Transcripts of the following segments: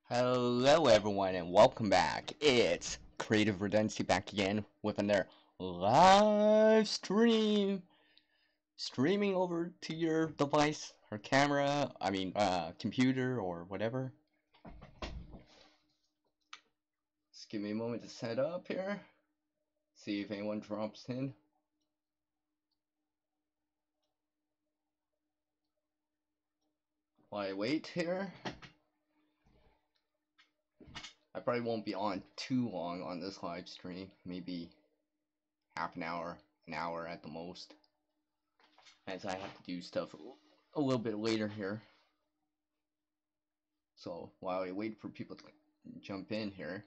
Hello everyone and welcome back. It's Creative Redundancy back again with another live stream. Streaming over to your device or camera, computer or whatever. Just give me a moment to set up here. See if anyone drops in. While I wait here. I probably won't be on too long on this live stream. Maybe half an hour at the most. As I have to do stuff a little bit later here. So while I wait for people to jump in here,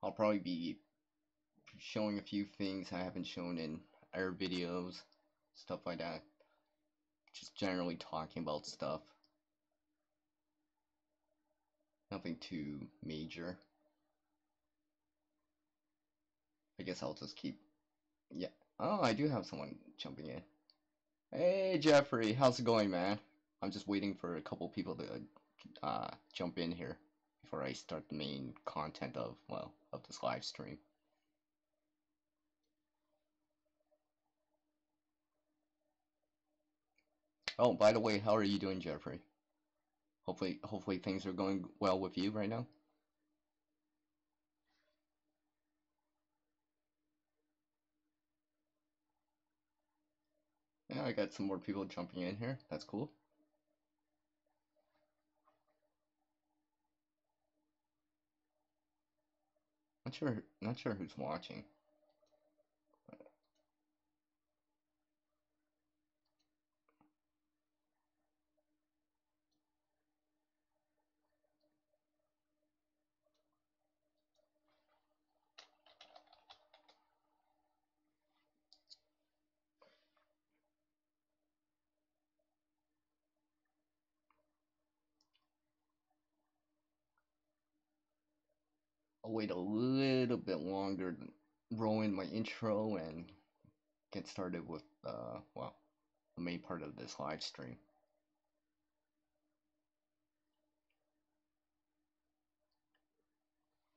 I'll probably be showing a few things I haven't shown in other videos, stuff like that. Just generally talking about stuff. Nothing too major. I guess I'll just keep, yeah. Oh, I do have someone jumping in. Hey Jeffrey, how's it going, man? I'm just waiting for a couple people to jump in here before I start the main content of this live stream. Oh, by the way, how are you doing, Jeffrey? Hopefully things are going well with you right now. Yeah, I got some more people jumping in here. That's cool. Not sure who's watching. I'll wait a little bit longer to roll in my intro and get started with the main part of this live stream.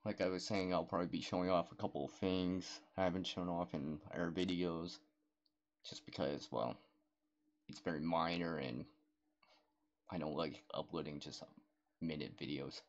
Like I was saying, I'll probably be showing off a couple of things I haven't shown off in our videos, just because, well, it's very minor and I don't like uploading just minute videos.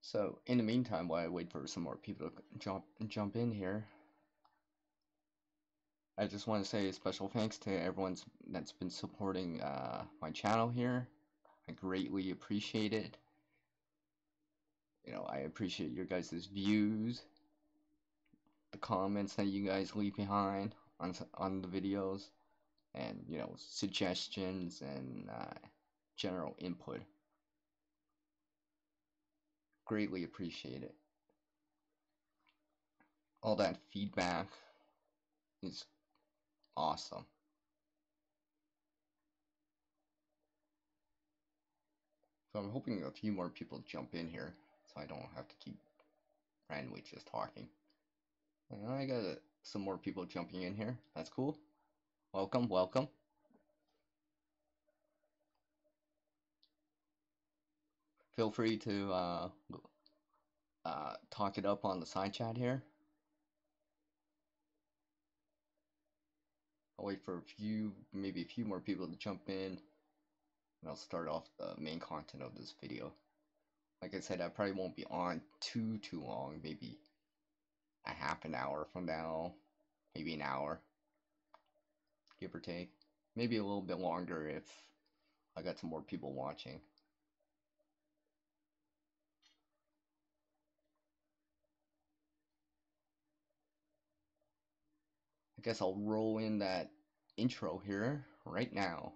So in the meantime, while I wait for some more people to jump in here, I just want to say a special thanks to everyone that's been supporting my channel here. I greatly appreciate it. You know, I appreciate your guys' views, the comments that you guys leave behind on the videos, and you know, suggestions and general input. Greatly appreciate it. All that feedback is awesome. So I'm hoping a few more people jump in here, so I don't have to keep randomly just talking. And I got some more people jumping in here. That's cool. Welcome, welcome. Feel free to talk it up on the side chat here. I'll wait for maybe a few more people to jump in, and I'll start off the main content of this video. Like I said, I probably won't be on too long, maybe a half an hour from now, maybe an hour, give or take. Maybe a little bit longer if I got some more people watching. I guess I'll roll in that intro here right now.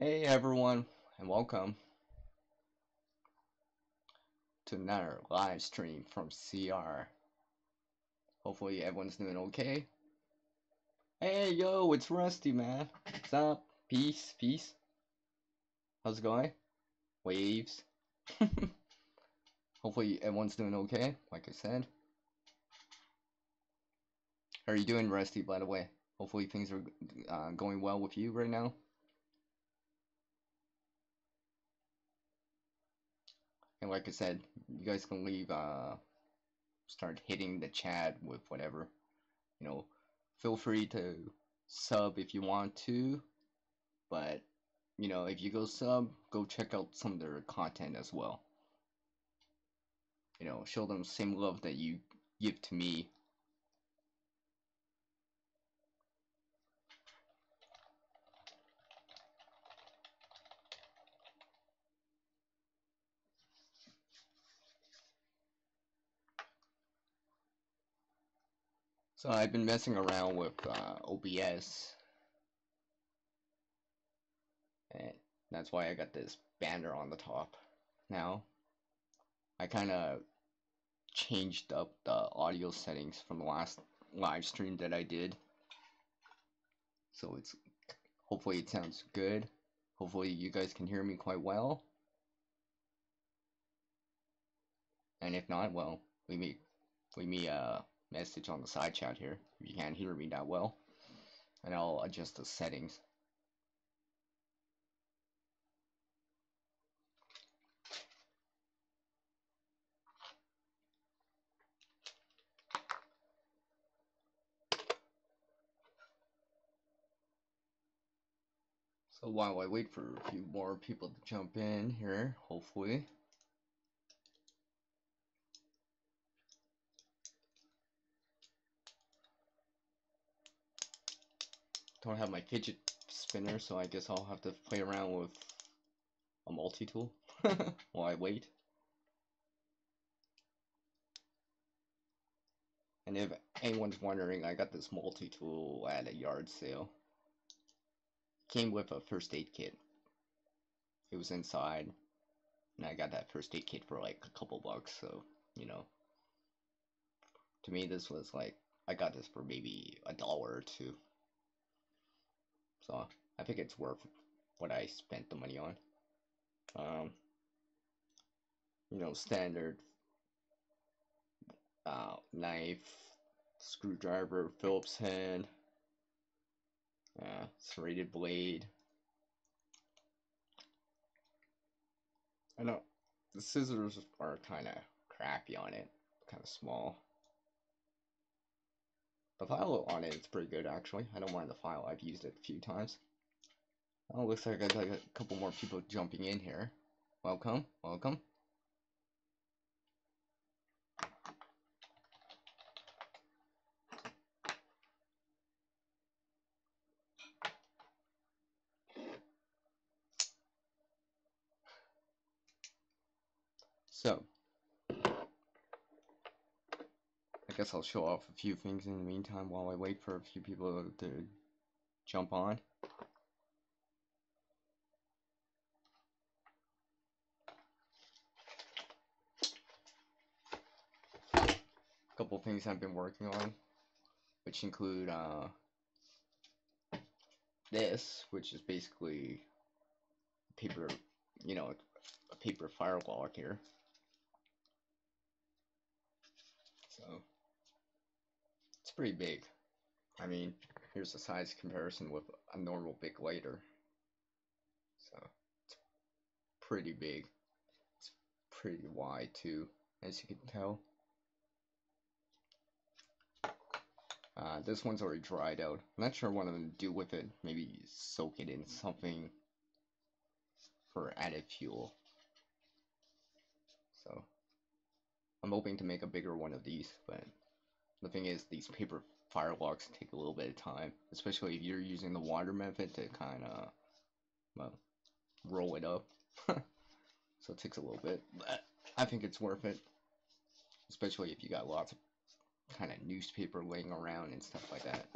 Hey everyone, and welcome to another live stream from CR. Hopefully everyone's doing okay. Hey yo, it's Rusty, man. What's up? Peace, peace. How's it going? Waves. Hopefully everyone's doing okay, like I said. How are you doing, Rusty, by the way? Hopefully things are going well with you right now. And like I said, you guys can leave, start hitting the chat with whatever. You know, feel free to sub if you want to, but you know, if you go sub, go check out some of their content as well. You know, show them the same love that you give to me. So I've been messing around with OBS, and that's why I got this banner on the top. Now, I kind of changed up the audio settings from the last live stream that I did. So it's hopefully it sounds good. Hopefully you guys can hear me quite well. And if not, well, leave me a message on the side chat here if you can't hear me that well, and I'll adjust the settings. So while I wait for a few more people to jump in here, hopefully. Don't have my fidget spinner, so I guess I'll have to play around with a multi-tool while I wait. And if anyone's wondering, I got this multi-tool at a yard sale. Came with a first aid kit. It was inside, and I got that first aid kit for like a couple bucks, so, you know. To me, this was like, I got this for maybe $1 or $2. So, I think it's worth what I spent the money on. You know, standard knife, screwdriver, Phillips head, serrated blade. I know the scissors are kind of crappy on it, kind of small. The file on it is pretty good actually. I don't mind the file. I've used it a few times. Oh, looks like I got a couple more people jumping in here. Welcome, welcome. So, I guess I'll show off a few things in the meantime while I wait for a few people to jump on. A couple things I've been working on, which include this, which is basically paper, you know, a paper firewall here. So it's pretty big. I mean, here's the size comparison with a normal big lighter. So it's pretty big. It's pretty wide too, as you can tell. This one's already dried out. I'm not sure what I'm gonna do with it. Maybe soak it in something for added fuel. So I'm hoping to make a bigger one of these, but the thing is, these paper firewalks take a little bit of time, especially if you're using the water method to kind of, well, roll it up. So it takes a little bit, but I think it's worth it, especially if you got lots of kind of newspaper laying around and stuff like that.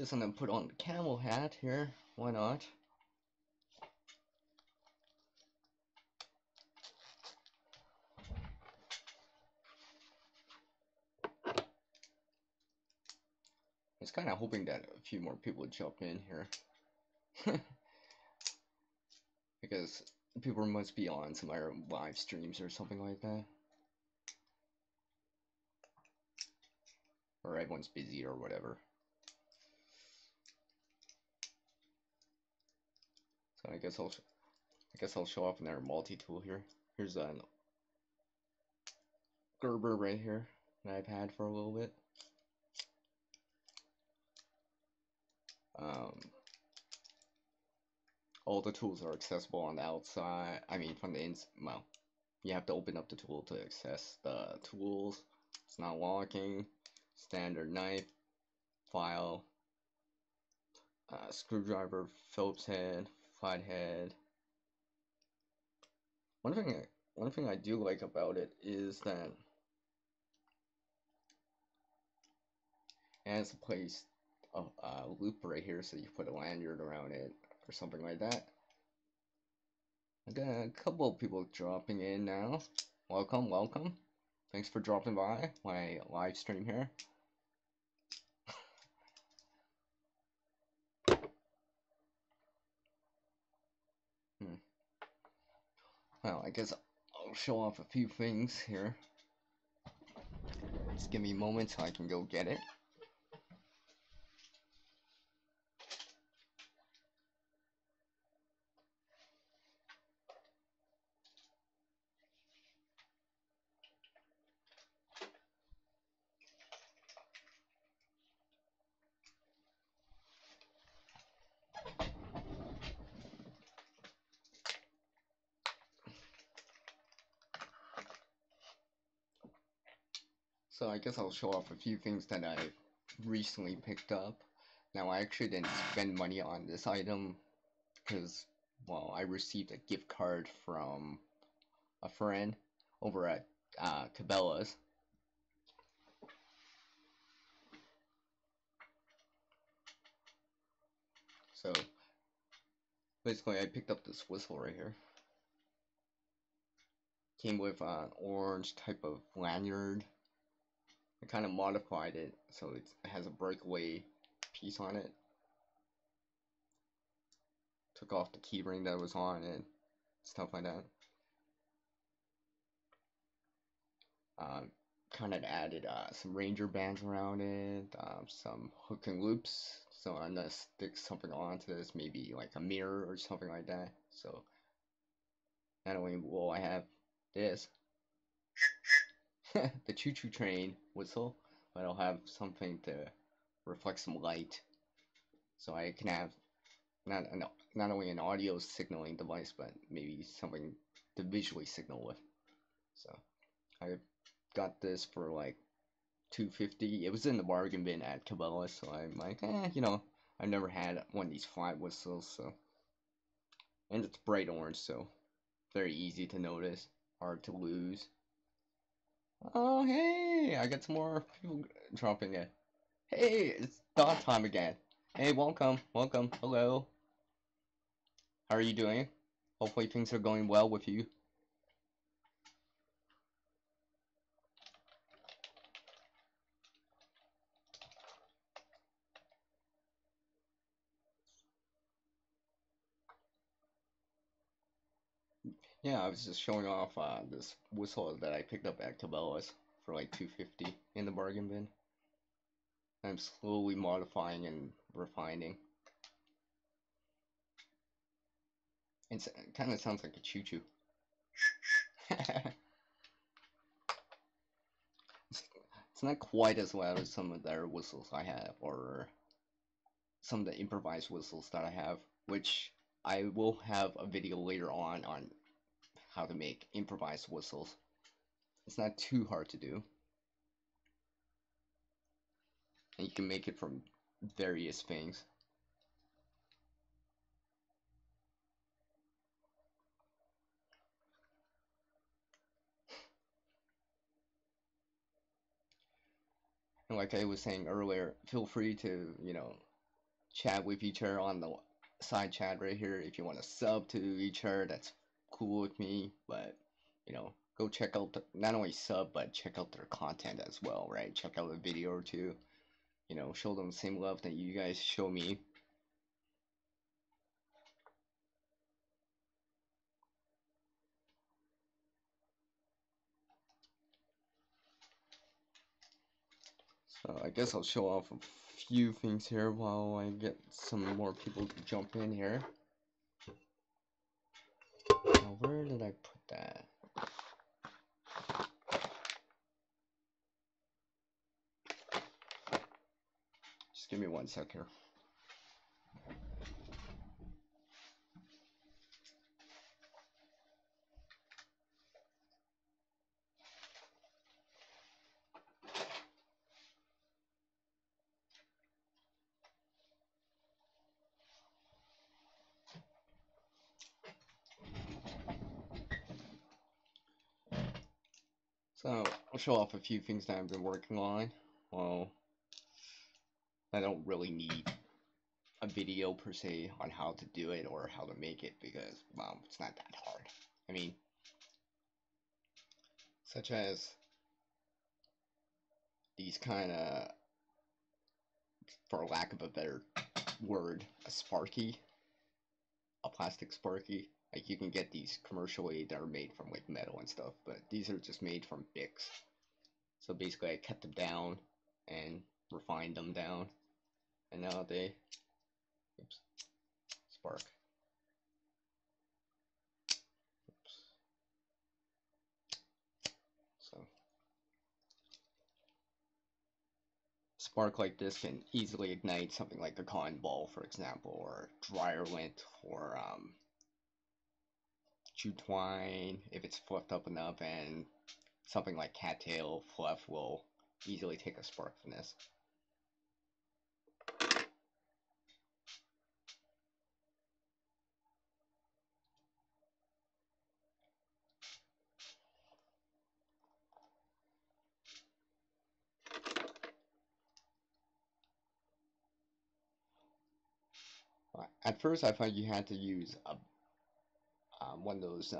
Guess I'm gonna put on the camel hat here. Why not? I was kind of hoping that a few more people would jump in here. Because people must be on some other live streams or something like that. Or everyone's busy or whatever. So I guess I'll show off another multi-tool here. Here's a Gerber right here that I've had for a little bit. All the tools are accessible on the outside. I mean, from the well, you have to open up the tool to access the tools. It's not locking. Standard knife, file, screwdriver, Phillips head, flathead. One thing I do like about it is that it has a place, a loop right here, so you put a lanyard around it or something like that. I got a couple of people dropping in now. Welcome, welcome. Thanks for dropping by my live stream here. Well, I guess I'll show off a few things here. Just give me a moment so I can go get it. So I guess I'll show off a few things that I've recently picked up. Now I actually didn't spend money on this item because, well, I received a gift card from a friend over at Cabela's. So basically I picked up this whistle right here. Came with an orange type of lanyard. I kind of modified it so it has a breakaway piece on it. Took off the keyring that was on it, stuff like that. Kind of added some ranger bands around it, some hook and loops. So I'm gonna stick something onto this, maybe like a mirror or something like that. So not only will I have this, the choo-choo train whistle, but I'll have something to reflect some light. So I can have not only an audio signaling device, but maybe something to visually signal with. So I got this for like $2.50. It was in the bargain bin at Cabela's, so I'm like, I've never had one of these flat whistles, so. And it's bright orange, so very easy to notice, hard to lose. Oh, hey, I got some more people dropping in. Hey, it's dog time again. Hey, welcome, hello. How are you doing? Hopefully things are going well with you. Yeah, I was just showing off this whistle that I picked up at Cabela's for like $2.50 in the bargain bin. I'm slowly modifying and refining. It kind of sounds like a choo-choo. It's not quite as loud as some of the other whistles I have, or some of the improvised whistles that I have, which I will have a video later on how to make improvised whistles. It's not too hard to do. And you can make it from various things. And like I was saying earlier, feel free to, chat with each other on the side chat right here. If you want to sub to each other, that's cool with me. But you know, go check out not only sub but check out their content as well, right? Check out a video or two. You know, show them the same love that you guys show me. So I guess I'll show off a few things here while I get some more people to jump in here. Now, where did I put that? Just give me 1 sec here. So I'll show off a few things that I've been working on. Well, I don't really need a video per se on how to do it or how to make it because, well, it's not that hard. I mean, such as these kind of, for lack of a better word, a sparky, a plastic sparky. Like you can get these commercially that are made from like metal and stuff, but these are just made from Bics. So basically I cut them down and refined them down, and now they, oops, spark. Oops. So spark like this can easily ignite something like a cotton ball, for example, or dryer lint, or jute twine if it's fluffed up enough, and something like cattail fluff will easily take a spark from this. At first I thought you had to use a one of those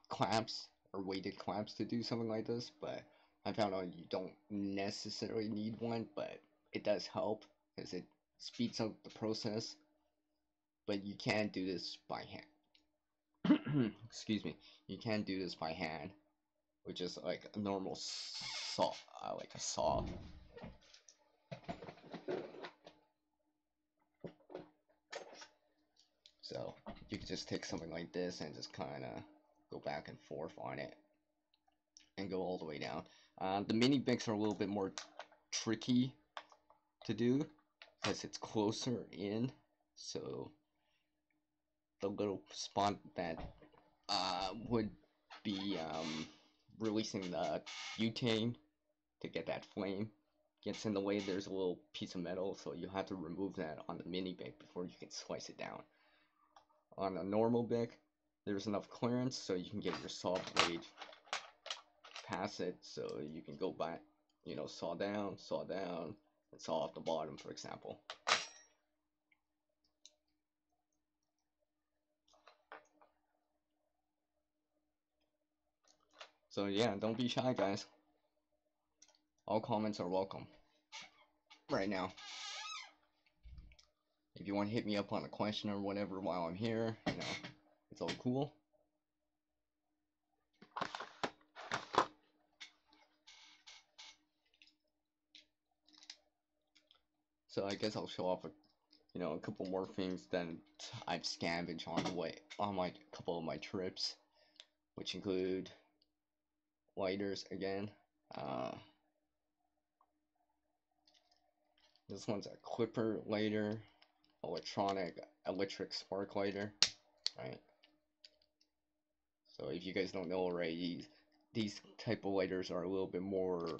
clamps or weighted clamps to do something like this, but I found out you don't necessarily need one, but it does help because it speeds up the process. But you can do this by hand. Excuse me. You can do this by hand, which is like a normal saw, like a saw. So you can just take something like this and just kind of go back and forth on it and go all the way down. The mini Bics are a little bit more tricky to do because it's closer in, so the little spot that would be releasing the butane to get that flame gets in the way. There's a little piece of metal, so you have to remove that on the mini Bic before you can slice it down. On a normal Bic, there's enough clearance so you can get your saw blade past it, so you can go back, you know, saw down, and saw off the bottom, for example. So yeah, don't be shy, guys. All comments are welcome right now. If you want to hit me up on a question or whatever while I'm here, you know, it's all cool. So I guess I'll show off a couple more things that I've scavenged on the way on my couple of my trips, which include lighters again. This one's a clipper lighter, electric spark lighter, right? So if you guys don't know already, these type of lighters are a little bit more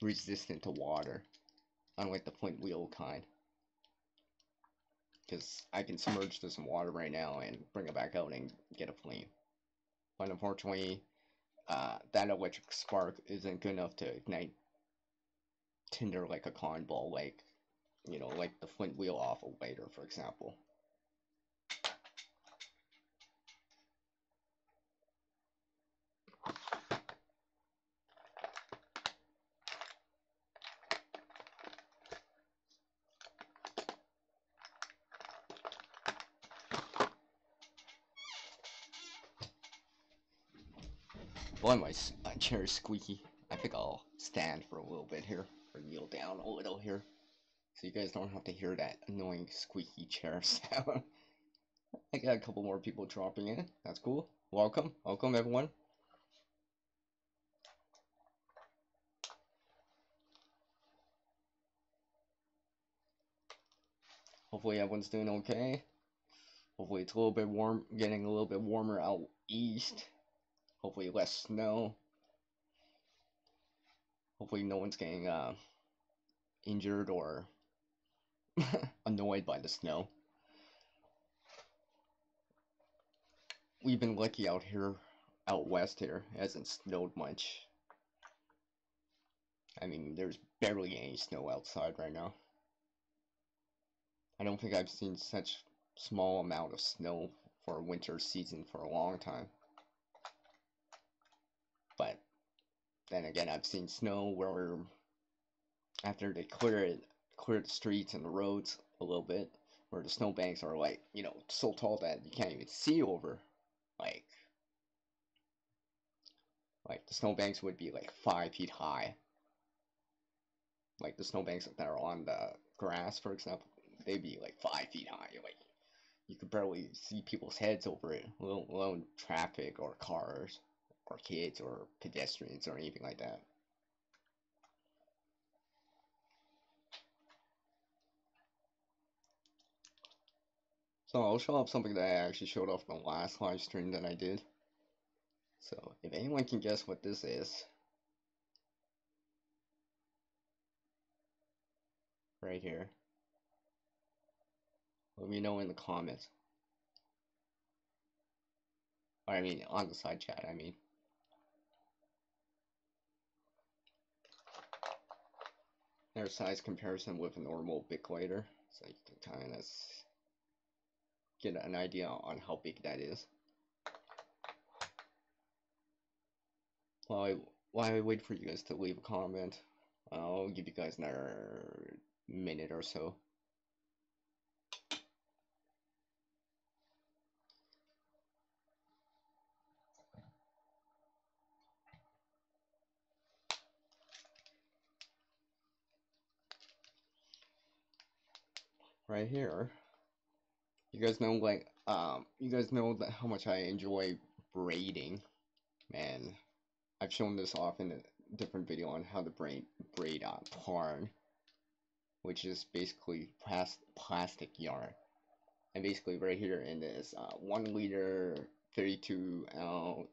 resistant to water, unlike the flint wheel kind. Because I can submerge this in water right now and bring it back out and get a flame. But unfortunately, that electric spark isn't good enough to ignite tinder like a cotton ball, like you know, like the flint wheel off a lighter, for example. Boy, my chair is squeaky. I think I'll stand for a little bit here, or kneel down a little here, so you guys don't have to hear that annoying squeaky chair sound. I got a couple more people dropping in. That's cool. Welcome, welcome everyone. Hopefully everyone's doing okay. Hopefully it's a little bit warm, getting a little bit warmer out east. Hopefully less snow. Hopefully no one's getting injured or annoyed by the snow. We've been lucky out here, out west here. It hasn't snowed much. I mean, there's barely any snow outside right now. I don't think I've seen such small amount of snow for a winter season for a long time. But then again, I've seen snow where after they clear the streets and the roads a little bit, where the snowbanks are like, you know, so tall that you can't even see over. Like the snowbanks would be like 5 feet high. Like the snowbanks that are on the grass, for example, they'd be like 5 feet high. Like you could barely see people's heads over it, let alone traffic or cars or kids or pedestrians or anything like that. So I'll show off something that I actually showed off in the last live stream that I did. So if anyone can guess what this is, right here, let me know in the comments. Or I mean, on the side chat, I mean. There's size comparison with a normal big lighter, so you can kind of get an idea on how big that is. While I wait for you guys to leave a comment, I'll give you guys another minute or so. Right here, you guys know that how much I enjoy braiding, man. I've shown this off in a different video on how to braid yarn, which is basically plastic yarn. And basically right here in this 1 liter 32 ounce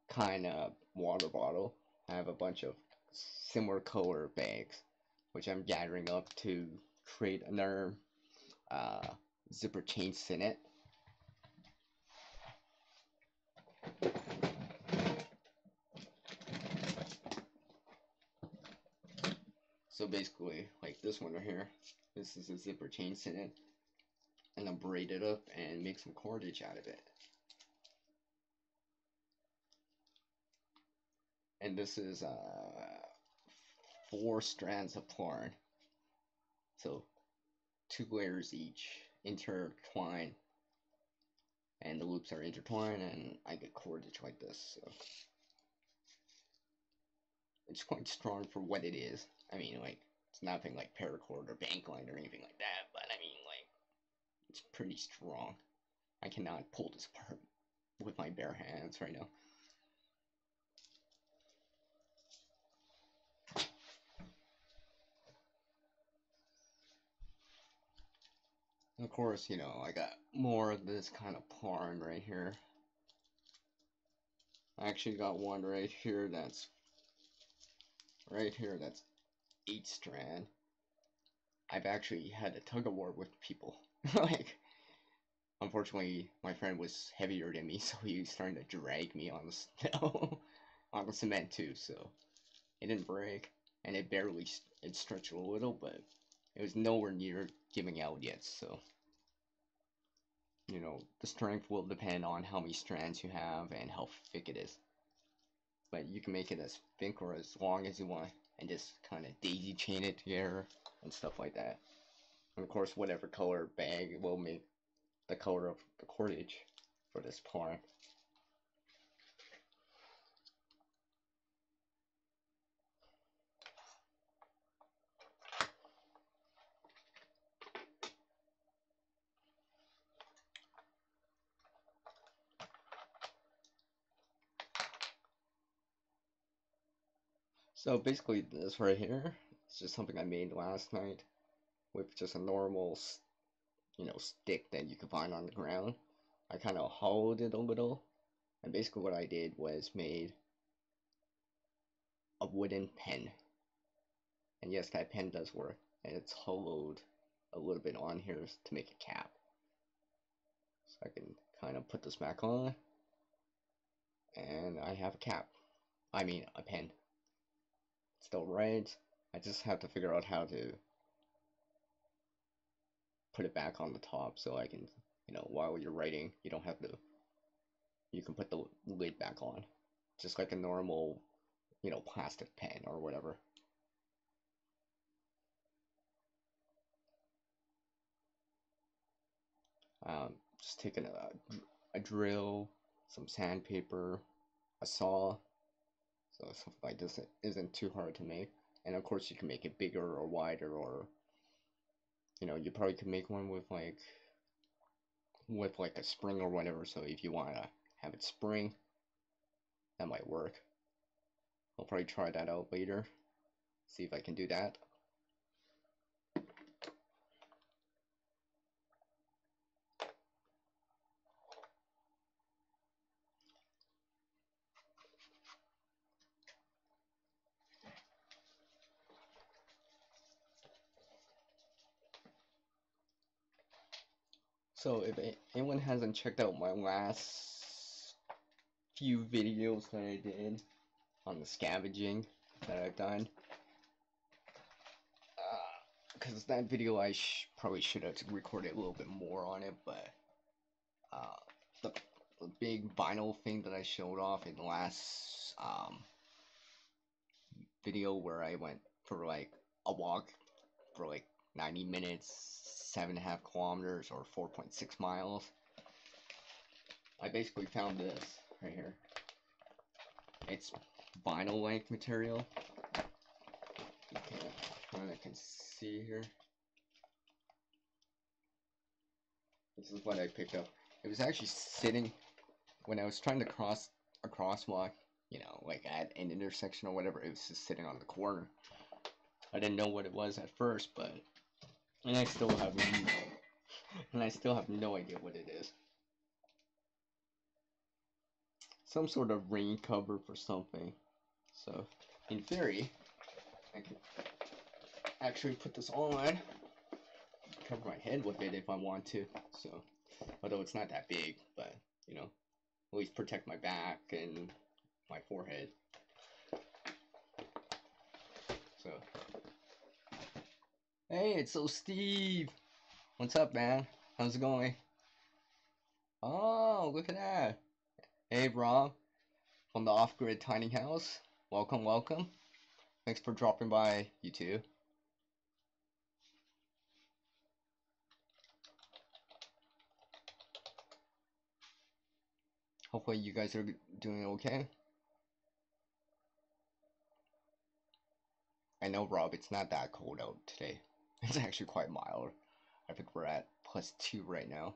kind of water bottle, I have a bunch of similar color bags, which I'm gathering up to create another zipper chain sennit. So basically, like this one right here, this is a zipper chain sennit, and I'll braid it up and make some cordage out of it. And this is 4 strands of yarn, so 2 layers each, intertwined, and the loops are intertwined, and I get cordage like this. So it's quite strong for what it is. I mean, like, it's nothing like paracord or bankline or anything like that, but I mean, like, it's pretty strong. I cannot pull this apart with my bare hands right now. And of course, you know, I got more of this kind of yarn right here. I actually got one right here that's 8 strand. I've actually had a tug of war with people. Like, unfortunately, my friend was heavier than me, so he was starting to drag me on the snow, on the cement too, so it didn't break. and it stretched a little, but it was nowhere near giving out yet. So the strength will depend on how many strands you have and how thick it is. But you can make it as thick or as long as you want, and just kind of daisy chain it together and stuff like that. And of course, whatever color bag will make the color of the cordage for this part. So basically this right here is just something I made last night with just a normal, stick that you could find on the ground. I kind of hollowed it a little, and basically what I did was made a wooden pen. And yes, that pen does work, and it's hollowed a little bit on here to make a cap. So I can kind of put this back on, and I have a cap. I mean, a pen. It's still right. I just have to figure out how to put it back on the top so I can, while you're writing, you don't have to, you can put the lid back on. Just like a normal, plastic pen or whatever. Just taking a drill, some sandpaper, a saw, so something like this isn't too hard to make. And of course you can make it bigger or wider, or you probably could make one with like a spring or whatever. So if you want to have it spring, that might work. I'll probably try that out later, see if I can do that. So if anyone hasn't checked out my last few videos that I did on the scavenging that I've done, because that video I probably should have recorded a little bit more on it, but the big vinyl thing that I showed off in the last video where I went for like a walk for like 90 minutes, 7.5 kilometers or 4.6 miles. I basically found this right here. It's vinyl-like material. I can see here. This is what I picked up. It was actually sitting when I was trying to cross a crosswalk, like at an intersection or whatever. It was just sitting on the corner. I didn't know what it was at first, and I still have no idea what it is. Some sort of rain cover for something. So, in theory, I can actually put this on, cover my head with it if I want to. So, although it's not that big, but at least protect my back and my forehead. So, hey, it's so Steve. What's up, man? How's it going? Oh, look at that. Hey, Rob, from the Off-Grid Tiny House. Welcome, welcome. Thanks for dropping by, you two. Hopefully you guys are doing okay. I know, Rob, it's not that cold out today. It's actually quite mild. I think we're at +2 right now.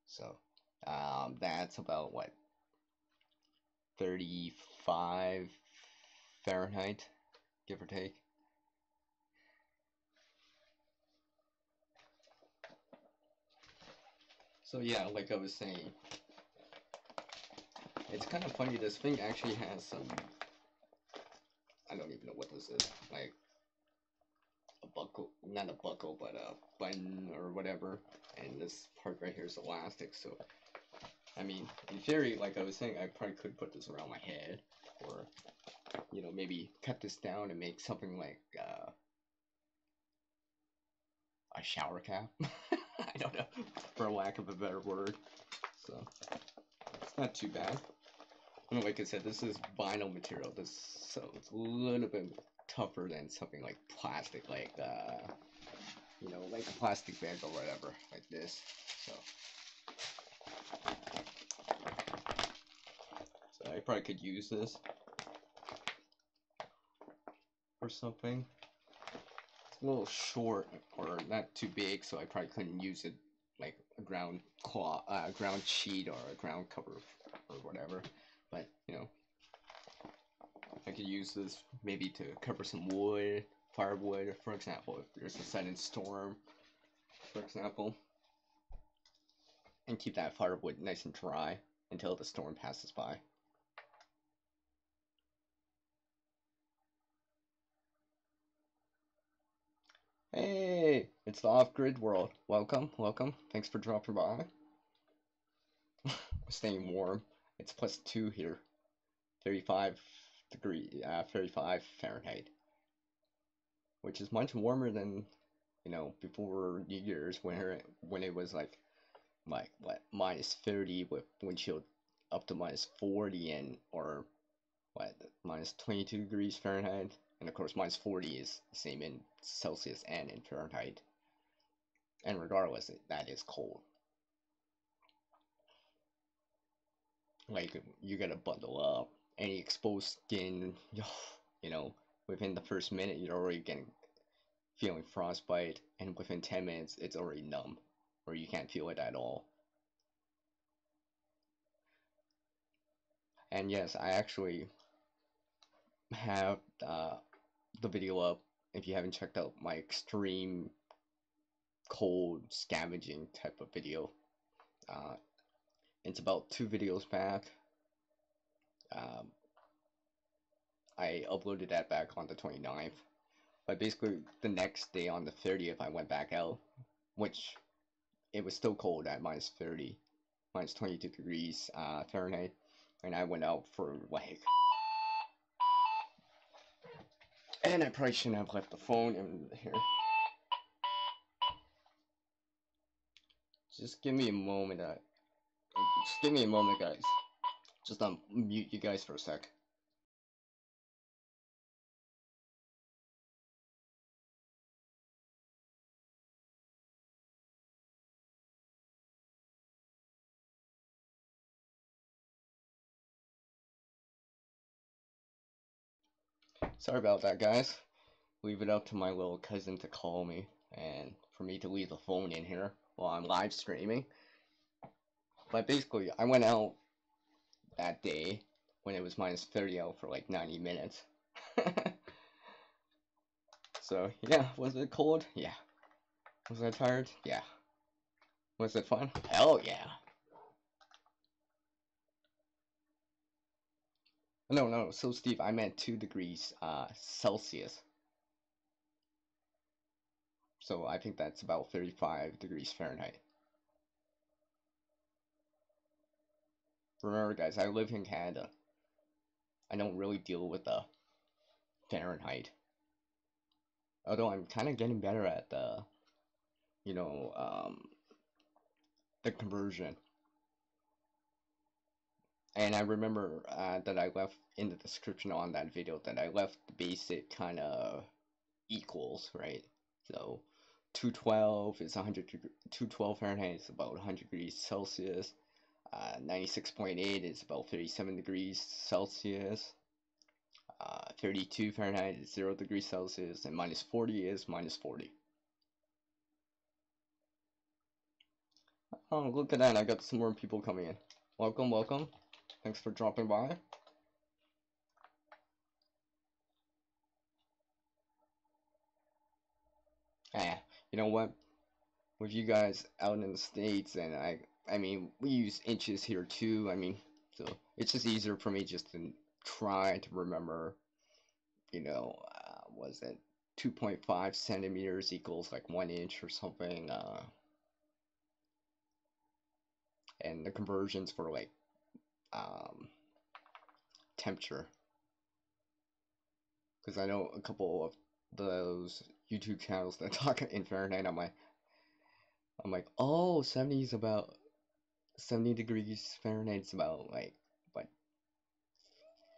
So, that's about, what, 35 Fahrenheit, give or take. So yeah, like I was saying, it's kind of funny, this thing actually has some, I don't even know what this is, like a buckle, not a buckle, but a button or whatever, and this part right here is elastic. So I mean, in theory, like I was saying, I probably could put this around my head, or you know, maybe cut this down and make something like a shower cap. I don't know, for lack of a better word. So it's not too bad. And like I said, this is vinyl material. So it's a little bit tougher than something like plastic, like you know, like a plastic bag or whatever, like this. So, so I probably could use this or something. It's a little short or not too big, so I probably couldn't use it like a ground ground sheet or a ground cover or whatever. But you know, I could use this maybe to cover some wood, firewood, for example, if there's a sudden storm, for example, and keep that firewood nice and dry until the storm passes by. Hey, it's the off-grid world. Welcome, welcome. Thanks for dropping by. Staying warm. It's +2 here. 35 Fahrenheit, which is much warmer than, you know, before New Year's when it was like what -30 with wind chill up to -40 and or what -22 degrees Fahrenheit, and of course -40 is the same in Celsius and in Fahrenheit, and regardless that is cold. Like you gotta bundle up. Any exposed skin, you know, within the first minute you're already getting feeling frostbite, and within 10 minutes it's already numb, or you can't feel it at all. And yes, I actually have the video up. If you haven't checked out my extreme cold scavenging type of video, uh, it's about 2 videos back. Um, I uploaded that back on the 29th. But basically, the next day on the 30th, I went back out, which it was still cold at -30, -22 degrees Fahrenheit, and I went out for like. And I probably shouldn't have left the phone in here. Just give me a moment. Just give me a moment, guys. Just mute you guys for a sec. Sorry about that, guys. Leave it up to my little cousin to call me, and for me to leave the phone in here while I'm live streaming. But basically, I went out that day when it was -30 out for like 90 minutes. So, yeah, was it cold? Yeah. Was I tired? Yeah. Was it fun? Hell yeah. No, so Steve, I meant 2 degrees Celsius. So I think that's about 35 degrees Fahrenheit. Remember, guys, I live in Canada. I don't really deal with the Fahrenheit. Although I'm kind of getting better at the, you know, the conversion. And I remember that I left in the description on that video that I left the basic kind of equals, right? So 212 is 212 Fahrenheit is about 100 degrees Celsius. 96.8 is about 37 degrees Celsius. 32 Fahrenheit is 0 degrees Celsius, and -40 is -40. Oh, look at that! I got some more people coming in. Welcome, welcome. Thanks for dropping by. You know what? With you guys out in the States, and I mean, we use inches here too. I mean, so it's just easier for me just to try to remember, you know, was it 2.5 centimeters equals like 1 inch or something, and the conversions for like temperature. Because I know a couple of those YouTube channels that talk in Fahrenheit. I'm like, oh, 70 is about 70 degrees Fahrenheit is about like what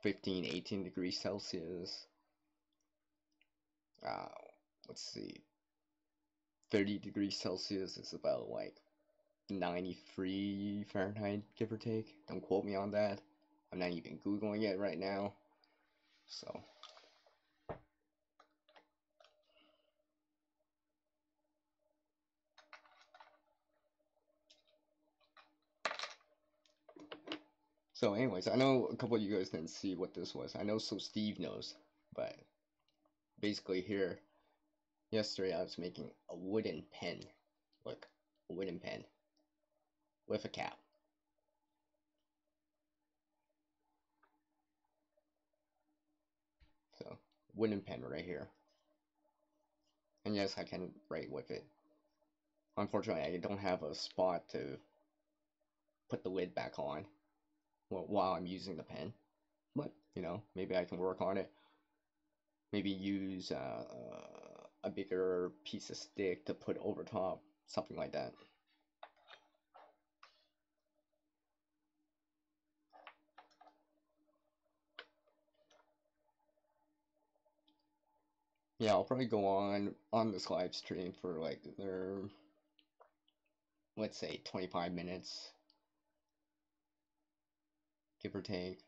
15, 18 degrees Celsius. Uh, let's see, 30 degrees Celsius is about like 93 Fahrenheit, give or take. Don't quote me on that. I'm not even Googling it right now. So anyways, I know a couple of you guys didn't see what this was. I know so Steve knows, but basically here, yesterday I was making a wooden pen. Look, a wooden pen with a cap. So, wooden pen right here. And yes, I can write with it. Unfortunately, I don't have a spot to put the lid back on while I'm using the pen. But, you know, maybe I can work on it. Maybe use a bigger piece of stick to put over top. Something like that. Yeah, I'll probably go on this live stream for like let's say 25 minutes, give or take.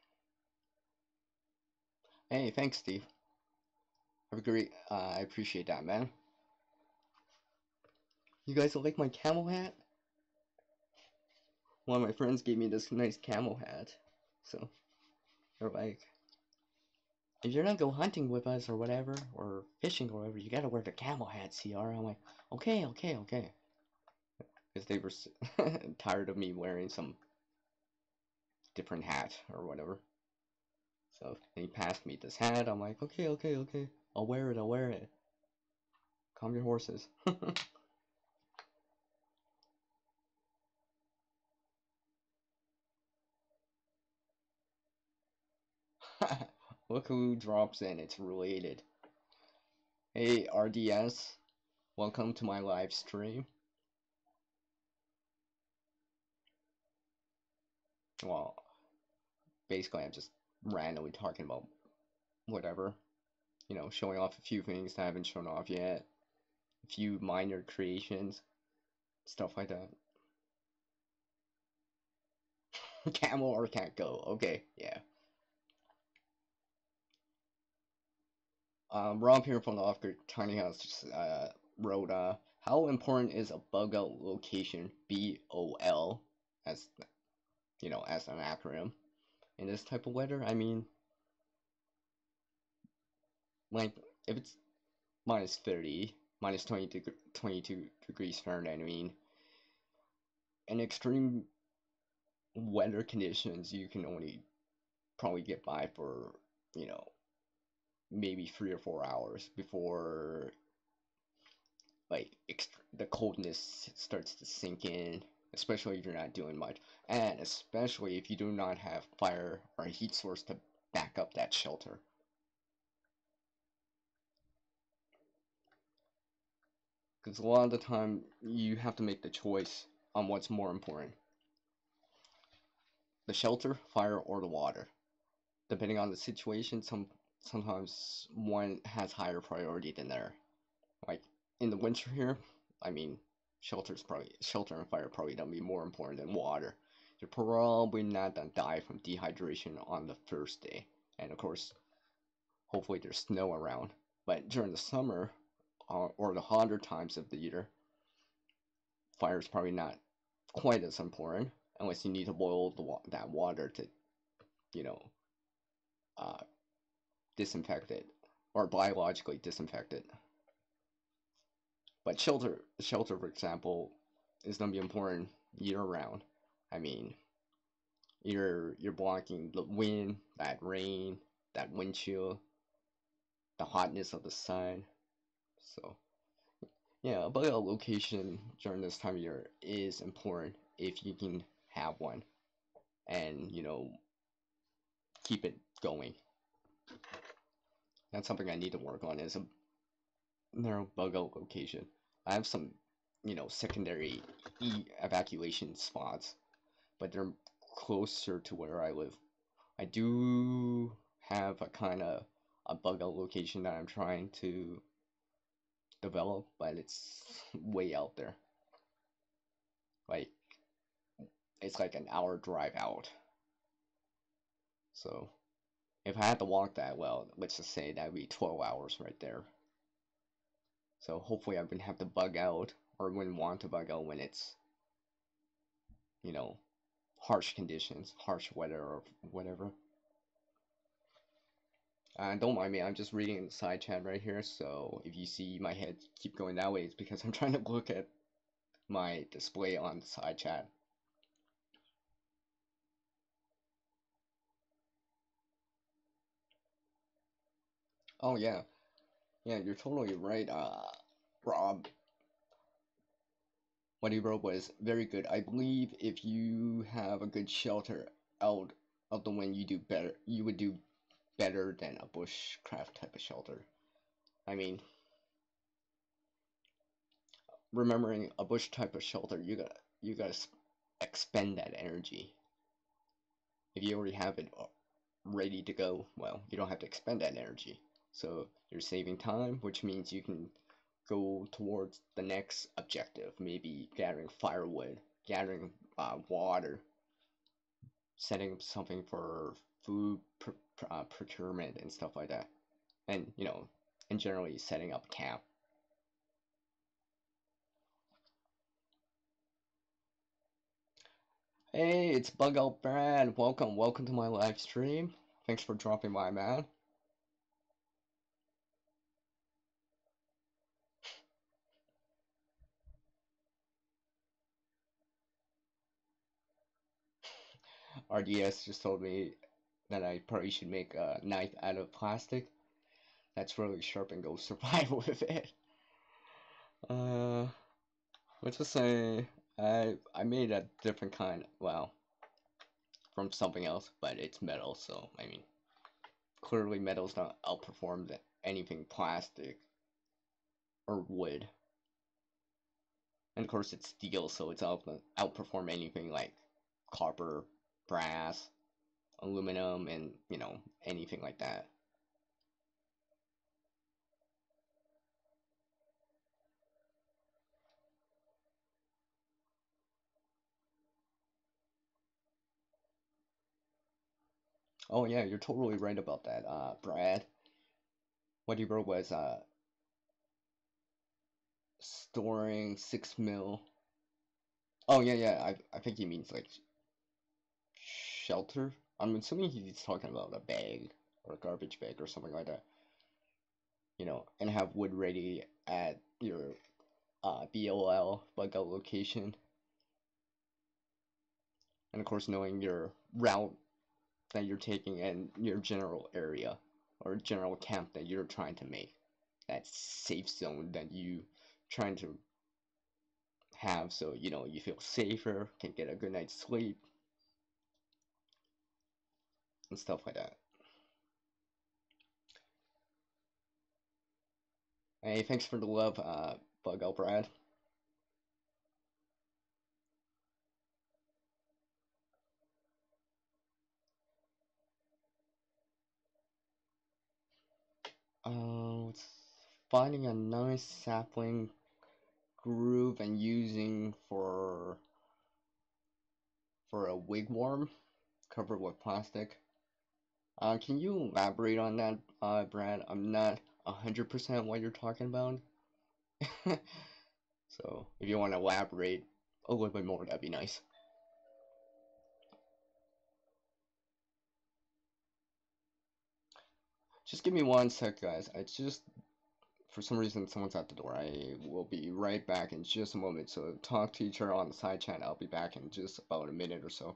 Hey, thanks, Steve. Have a great. I appreciate that, man. You guys like my camel hat? One of my friends gave me this nice camel hat, so they're like, if you're not go hunting with us or whatever, or fishing or whatever, you gotta wear the camel hat, CR. I'm like, okay, okay, okay. Because they were tired of me wearing some different hat or whatever. So he passed me this hat. I'm like, okay, okay, okay. I'll wear it, I'll wear it. Calm your horses. Look who drops in, it's related. Hey, RDS, welcome to my live stream. Well, basically, I'm just randomly talking about whatever. You know, showing off a few things that I haven't shown off yet. A few minor creations, stuff like that. Camel or can't go. Okay, yeah. Rob here from the Off-Grid Tiny House just wrote, how important is a bug out location, BOL, as, you know, as an acronym, in this type of weather? I mean, like, if it's minus 30, minus 22 degrees Fahrenheit, I mean, in extreme weather conditions, you can only probably get by for, you know, maybe 3 or 4 hours before like the coldness starts to sink in, especially if you're not doing much, and especially if you do not have fire or a heat source to back up that shelter. Because a lot of the time you have to make the choice on what's more important: the shelter, fire, or the water. Depending on the situation, sometimes one has higher priority than the other. Like in the winter here, I mean, shelter and fire probably gonna be more important than water. You're probably not gonna die from dehydration on the first day, and of course, hopefully there's snow around. But during the summer, or the hotter times of the year, fire is probably not quite as important unless you need to boil that water to, you know, uh, disinfect it or biologically disinfect it. But shelter, for example, is gonna be important year round. I mean, you're blocking the wind, that rain, that wind chill, the hotness of the sun. So yeah, but a location during this time of year is important if you can have one and, you know, keep it going. That's something I need to work on is a narrow bug out location. I have some, secondary evacuation spots, but they're closer to where I live. I do have a kind of a bug out location that I'm trying to develop, but it's way out there. Like it's like an hour drive out. So if I had to walk that, well, let's just say that'd be 12 hours right there. So hopefully I wouldn't have to bug out or wouldn't want to bug out when it's, you know, harsh conditions, harsh weather or whatever. Don't mind me, I'm just reading the side chat right here, so if you see my head keep going that way, it's because I'm trying to look at my display on the side chat. Oh yeah, yeah, you're totally right, Rob. What he wrote was very good. I believe if you have a good shelter out of the wind, you would do better than a bushcraft type of shelter. I mean, remembering a bush type of shelter, you gotta expend that energy. If you already have it ready to go, well, you don't have to expend that energy. So you're saving time, which means you can go towards the next objective, maybe gathering firewood, gathering water, setting up something for food procurement and stuff like that, and and generally setting up camp. Hey, it's Bug Out Brad. Welcome to my live stream. Thanks for dropping by, man. RDS just told me that I probably should make a knife out of plastic. That's really sharp and go survive with it. Uh, let's just say I made a different kind. Well, from something else, but it's metal, so I mean, clearly metal's not outperformed anything plastic or wood. And of course it's steel, so it's outperform anything like copper, brass, aluminum, and anything like that. Oh yeah, you're totally right about that, Brad. What he wrote was storing 6 mil. Oh yeah, yeah. I think he means like shelter. I'm assuming he's talking about a bag or a garbage bag or something like that. And have wood ready at your BOL bug out location, and of course knowing your route that you're taking and your general area or general camp that you're trying to make, that safe zone that you trying to have, so you feel safer, can get a good night's sleep and stuff like that. Hey, thanks for the love, Bug Out Brad. It's finding a nice sapling groove and using for a wigwam covered with plastic. Can you elaborate on that, Brad? I'm not 100% what you're talking about. So if you want to elaborate a little bit more, that'd be nice. Just give me one sec, guys. For some reason, someone's at the door. I will be right back in just a moment. So talk to each other on the side chat. I'll be back in just about a minute or so.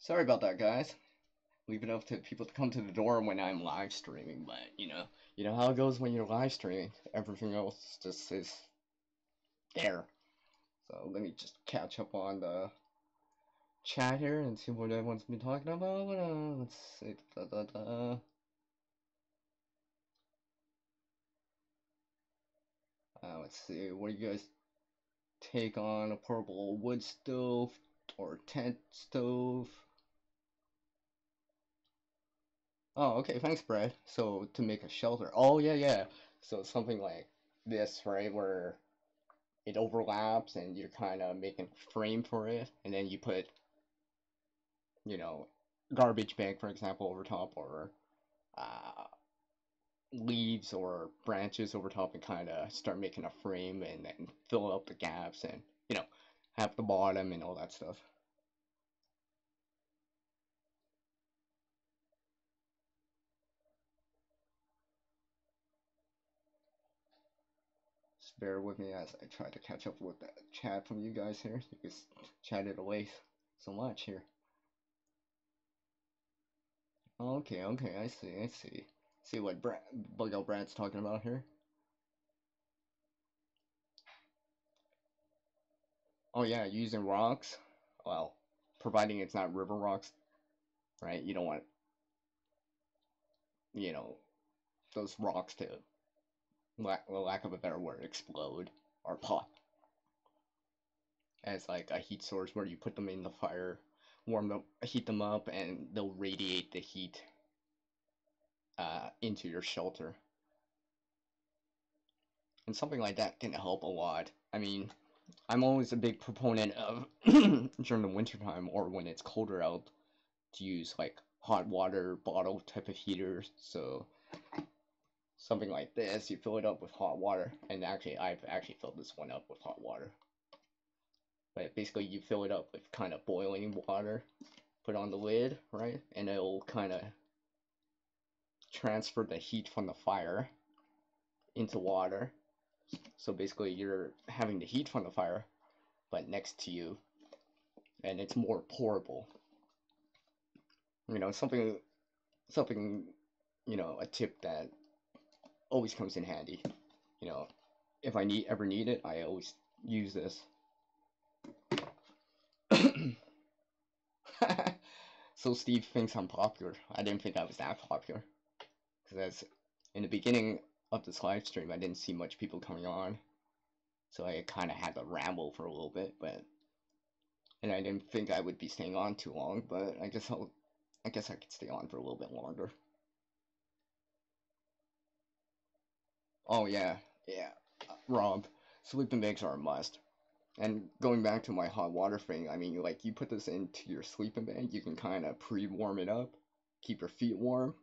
Sorry about that, guys. Leave it up to people to come to the door when I'm live streaming, but you know how it goes when you're live streaming. Everything else just is there. So let me just catch up on the chat here and see what everyone's been talking about. Let's see. Let's see. What do you guys take on a portable wood stove or tent stove? Oh, okay, thanks, Brad. So to make a shelter. Oh, yeah, yeah. So something like this, right, where it overlaps and you're kind of making a frame for it, and then you put, you know, garbage bag, for example, over top, or uh, leaves or branches over top, and kind of start making a frame and then fill up the gaps and, have the bottom and all that stuff. Just bear with me as I try to catch up with the chat from you guys here. You just chatted away so much here. Okay, okay, I see, I see. See what Bug Out Brad's talking about here? Oh yeah, using rocks. Well, providing it's not river rocks, right? You don't want, you know, those rocks to, lack of a better word, explode or pop as like a heat source where you put them in the fire, warm them, heat them up, and they'll radiate the heat into your shelter. And something like that can help a lot. I mean, I'm always a big proponent of during the wintertime or when it's colder out to use like hot water bottle type of heaters. So something like this, you fill it up with hot water, and actually I've actually filled this one up with hot water. But basically you fill it up with kind of boiling water, put on the lid, right? And it'll kind of transfer the heat from the fire into water. So basically you're having the heat from the fire, but next to you, and it's more pourable. Something, a tip that always comes in handy. You know, if I ever need it, I always use this. So Steve thinks I'm popular. I didn't think I was that popular. Because in the beginning of this live stream, I didn't see much people coming on. So I kind of had to ramble for a little bit, and I didn't think I would be staying on too long, but I guess I could stay on for a little bit longer. Oh yeah, yeah, Rob, sleeping bags are a must. And going back to my hot water thing, I mean, like, you put this into your sleeping bag, you can kind of pre-warm it up, keep your feet warm.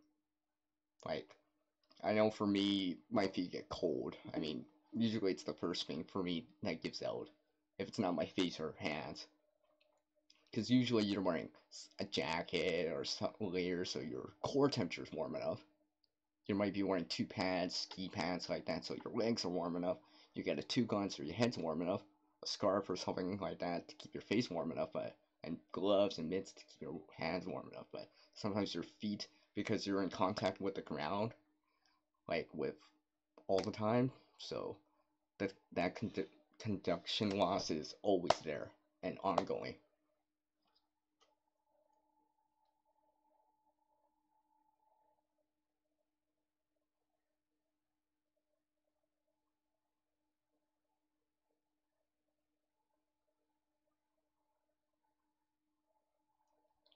Like, I know for me, my feet get cold. I mean, usually it's the first thing for me that gives out, if it's not my face or hands. Because usually you're wearing a jacket or some layers so your core temperature is warm enough. You might be wearing two pants, ski pants like that, so your legs are warm enough. You get a toque on so your head's warm enough. A scarf or something like that to keep your face warm enough, and gloves and mitts to keep your hands warm enough. But sometimes your feet, because you're in contact with the ground, like with all the time, so that conduction loss is always there and ongoing.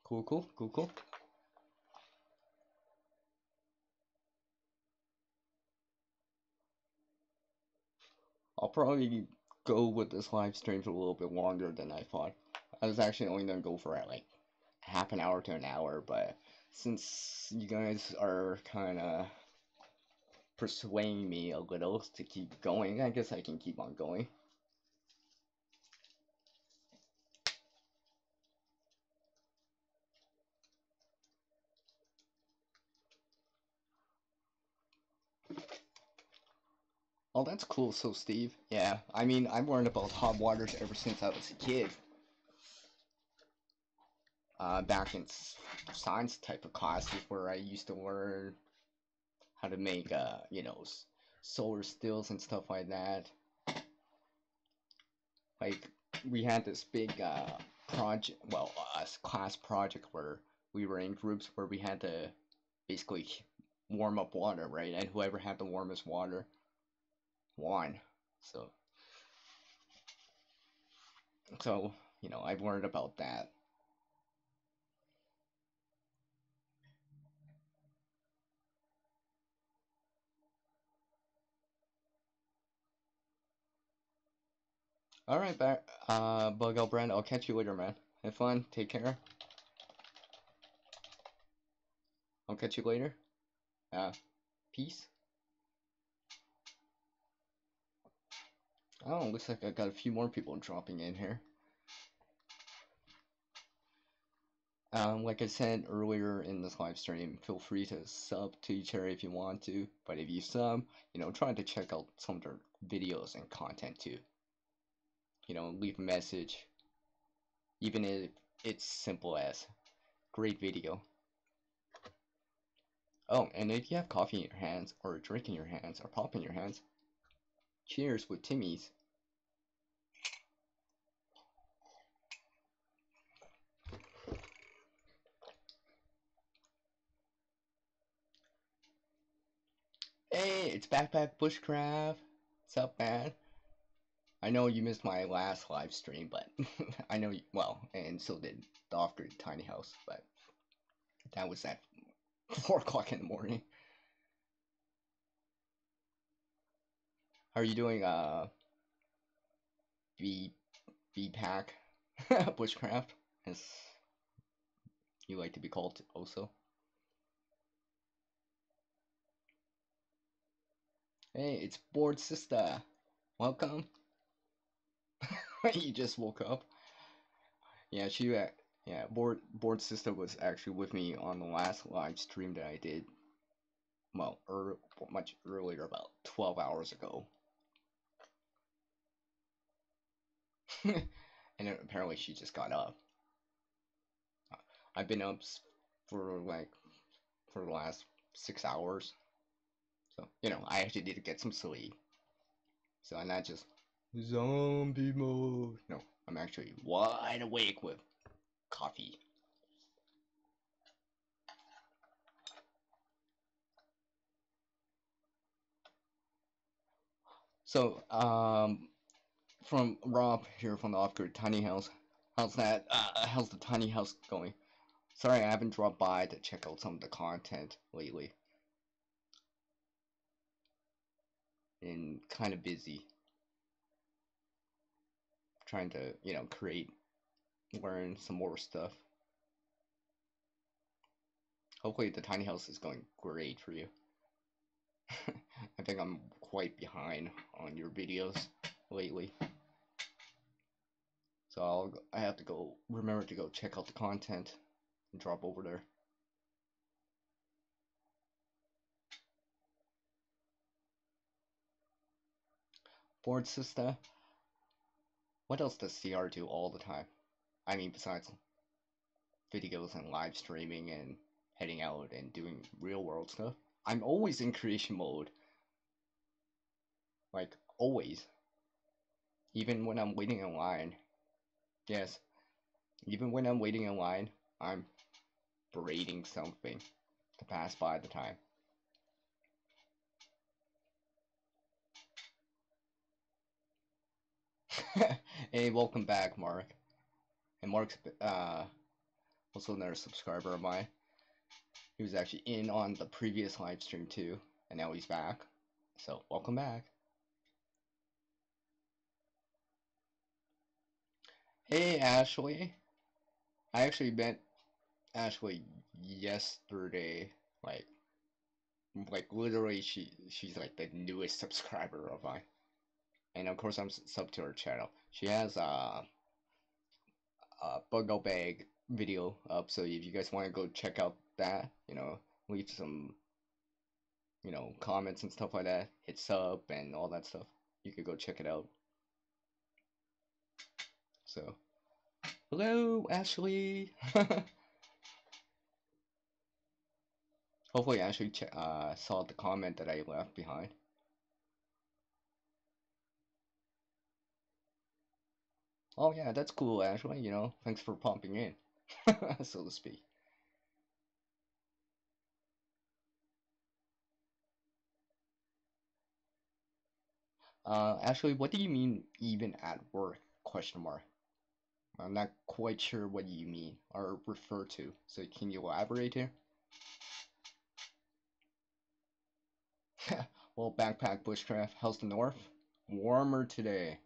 Cool, cool, cool, cool. I'll probably go with this live stream for a little bit longer than I thought. I was actually only gonna go for like half an hour to an hour, but since you guys are kind of persuading me a little to keep going, I guess I can keep on going. Oh, that's cool. So, Steve, yeah, I mean, I've learned about hot waters ever since I was a kid. back in science type of classes where I used to learn how to make you know, solar stills and stuff like that. Like we had this big project, well, class project where we were in groups where we had to basically warm up water, right? And whoever had the warmest water won. So, so you know, I've learned about that. All right, Bug Out Brand. I'll catch you later, man. Have fun. Take care. I'll catch you later. Uh, Peace. Oh, looks like I got a few more people dropping in here. Like I said earlier in this live stream, feel free to sub to each other if you want to. But if you sub, you know, try to check out some of their videos and content too. You know, leave a message, even if it's simple as great video. Oh, and if you have coffee in your hands, or a drink in your hands, or pop in your hands, cheers with Timmy's. Hey, it's Backpack Bushcraft. What's up, man? I know you missed my last live stream, but I know you, well, and so did the off-grid tiny house, but that was at 4 o'clock in the morning. How are you doing, B-Pack Bushcraft, as you like to be called also? Hey, it's Board Sister. Welcome. You just woke up. Yeah, yeah, Board Sister was actually with me on the last live stream that I did. Well, much earlier, about 12 hours ago. And then apparently she just got up. I've been up for the last 6 hours. So, you know, I actually did get some sleep. So I'm not just zombie mode. No, I'm actually wide awake with coffee. So, from Rob here from the off-grid tiny house. How's that? How's the tiny house going? Sorry, I haven't dropped by to check out some of the content lately. Been kind of busy. Trying to, you know, learn some more stuff. Hopefully the tiny house is going great for you. I think I'm quite behind on your videos lately. So I have to go, remember to go check out the content and drop over there. Board Sister, what else does CR do all the time? I mean, besides videos and live streaming and heading out and doing real world stuff. I'm always in creation mode. Like, always. Even when I'm waiting in line. Yes. Even when I'm waiting in line, I'm braiding something to pass by the time. Hey, welcome back, Mark. And Mark's also another subscriber of mine. He was actually in on the previous live stream too, and now he's back. So, welcome back. Hey, Ashley. I actually met Ashley yesterday. Like literally, she's like the newest subscriber of mine, and of course I'm sub to her channel. She has a bug out bag video up, so if you guys want to go check out that, you know, leave some, you know, comments and stuff like that, hit sub and all that stuff, you could go check it out. So Hello, Ashley. Hopefully, Ashley saw the comment that I left behind. Oh yeah, that's cool, Ashley. Thanks for popping in, so to speak. Ashley, what do you mean even at work? Question mark. I'm not quite sure what you mean or refer to. So can you elaborate here? Well, backpack bushcraft. How's the north? Warmer today.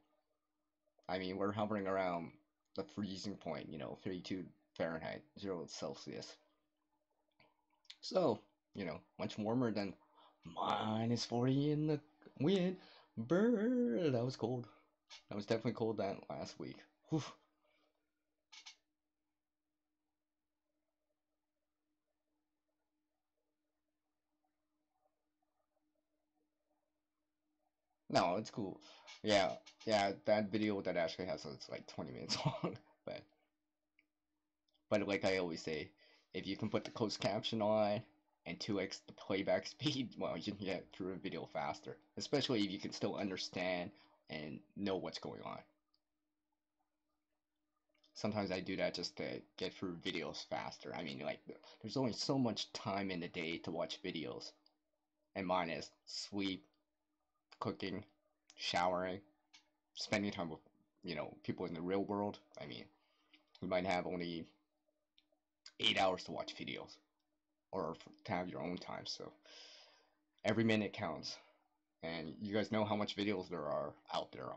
I mean, we're hovering around the freezing point, 32 Fahrenheit, 0 Celsius. So, much warmer than -40 in the wind. Brr, that was cold. That was definitely cold that last week. Whew. No, it's cool. Yeah, yeah, that video that Ashley has, it's like 20 minutes long. But like I always say, if you can put the closed caption on and 2x the playback speed, well, you can get through a video faster. Especially if you can still understand and know what's going on. Sometimes I do that just to get through videos faster. I mean, like, there's only so much time in the day to watch videos. And mine is sleep, cooking, showering, spending time with, people in the real world. I mean, you might have only 8 hours to watch videos or to have your own time. So every minute counts. And you guys know how much videos there are out there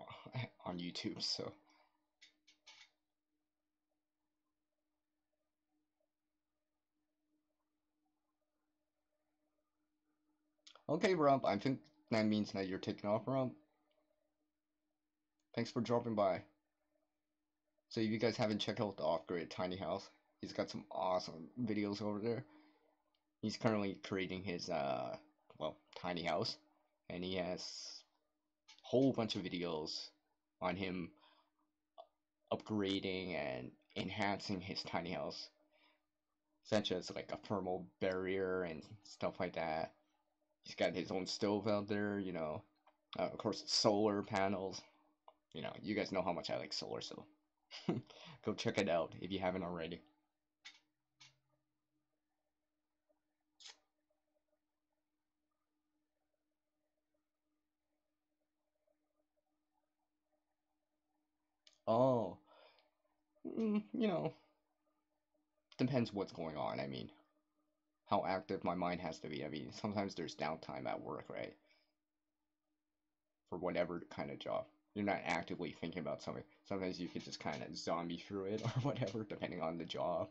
on YouTube. So, okay, Rob, I think that means that you're taking off, Rob. Thanks for dropping by. So if you guys haven't checked out the off-grid tiny house, he's got some awesome videos over there. He's currently creating his well, tiny house, and he has a whole bunch of videos on him upgrading and enhancing his tiny house, such as like a thermal barrier and stuff like that. He's got his own stove out there, of course, solar panels. You guys know how much I like solar, so go check it out if you haven't already. Oh, you know, depends what's going on. I mean, how active my mind has to be. I mean, sometimes there's downtime at work, right? For whatever kind of job. You're not actively thinking about something. Sometimes you could just kind of zombie through it or whatever, depending on the job,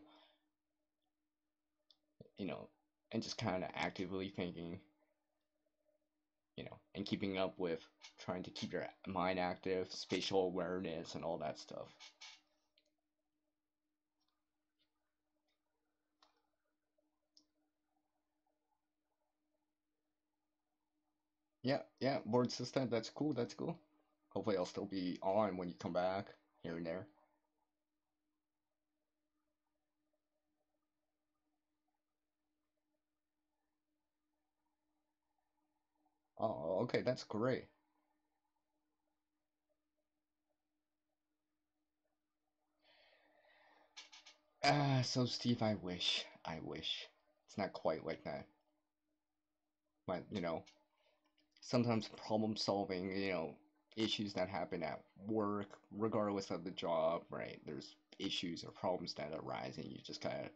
you know, and just kind of actively thinking, and keeping up with trying to keep your mind active, spatial awareness, and all that stuff. Yeah, yeah, board system, that's cool, that's cool. Hopefully I'll still be on when you come back, here and there. Oh, okay, that's great. So Steve, I wish. It's not quite like that. But, sometimes problem solving, issues that happen at work, regardless of the job, right? There's issues or problems that arise, and you just gotta,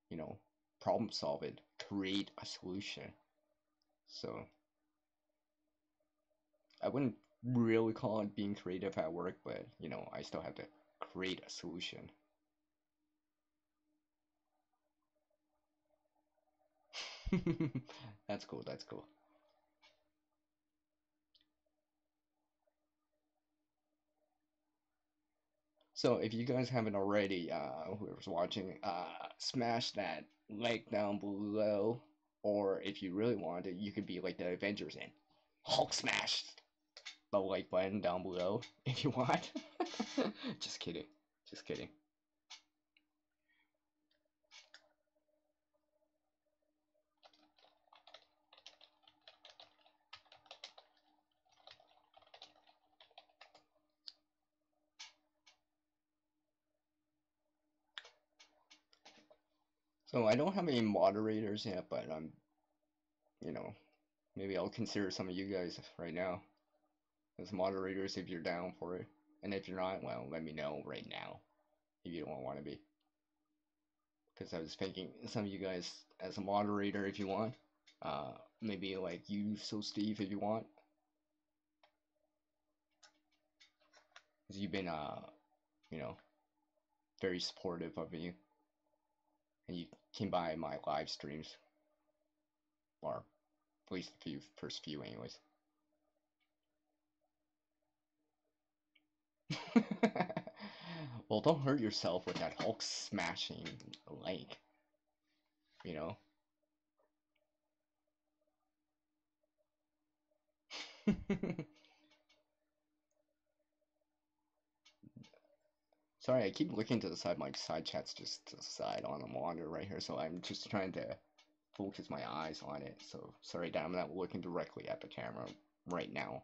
you know, problem solve it, create a solution. So I wouldn't really call it being creative at work, but, I still have to create a solution. That's cool, that's cool. So if you guys haven't already, whoever's watching, smash that like down below. Or if you really want it, you could be like the Avengers and Hulk smash the like button down below if you want. Just kidding. Just kidding. So I don't have any moderators yet, but you know, maybe I'll consider some of you guys right now as moderators if you're down for it. And if you're not, well, let me know right now if you don't want to be. Because I was thinking some of you guys as a moderator if you want. Maybe like you, so Steve, if you want. Because you've been, you know, very supportive of me. And you came by my live streams. Or at least the first few anyways. Well, don't hurt yourself with that Hulk smashing leg. You know? Sorry, I keep looking to the side. My side chat's just to the side on the monitor right here, so I'm just trying to focus my eyes on it. So sorry that I'm not looking directly at the camera right now.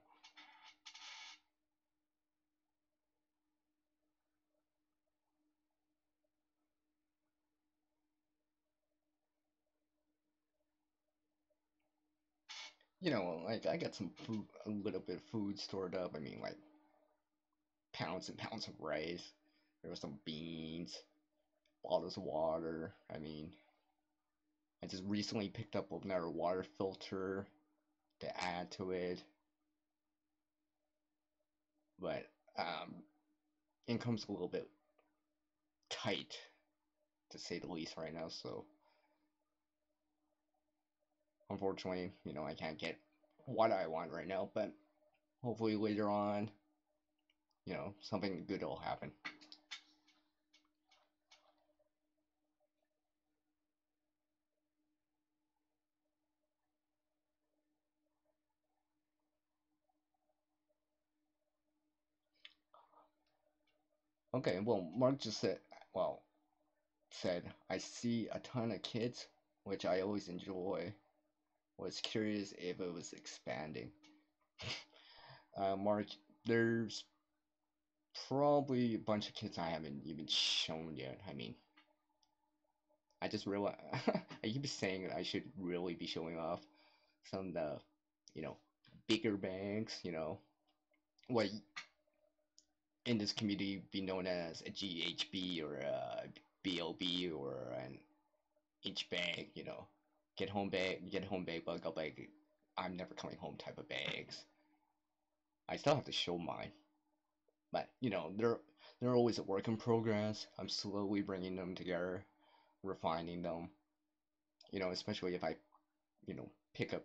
You know, like I got some food, a little bit of food stored up. I mean, like pounds and pounds of rice. There was some beans, bottles of water. I mean, I just recently picked up another water filter to add to it. But income's a little bit tight, to say the least, right now. So unfortunately, you know, I can't get what I want right now. But hopefully later on, you know, something good will happen. Okay, well, Mark just said, well, said, I see a ton of kids, which I always enjoy. Was curious if it was expanding. Mark, there's probably a bunch of kids I haven't even shown yet. I mean, I just realized I keep saying that I should really be showing off some of the, you know, bigger banks, you know, what in this community be known as a GHB or a BLB or an H bag, you know, get home bag, bug out bag, I'm never coming home type of bags. I still have to show mine, but you know, they're always a work in progress. I'm slowly bringing them together, refining them. You know, especially if I, you know, pick up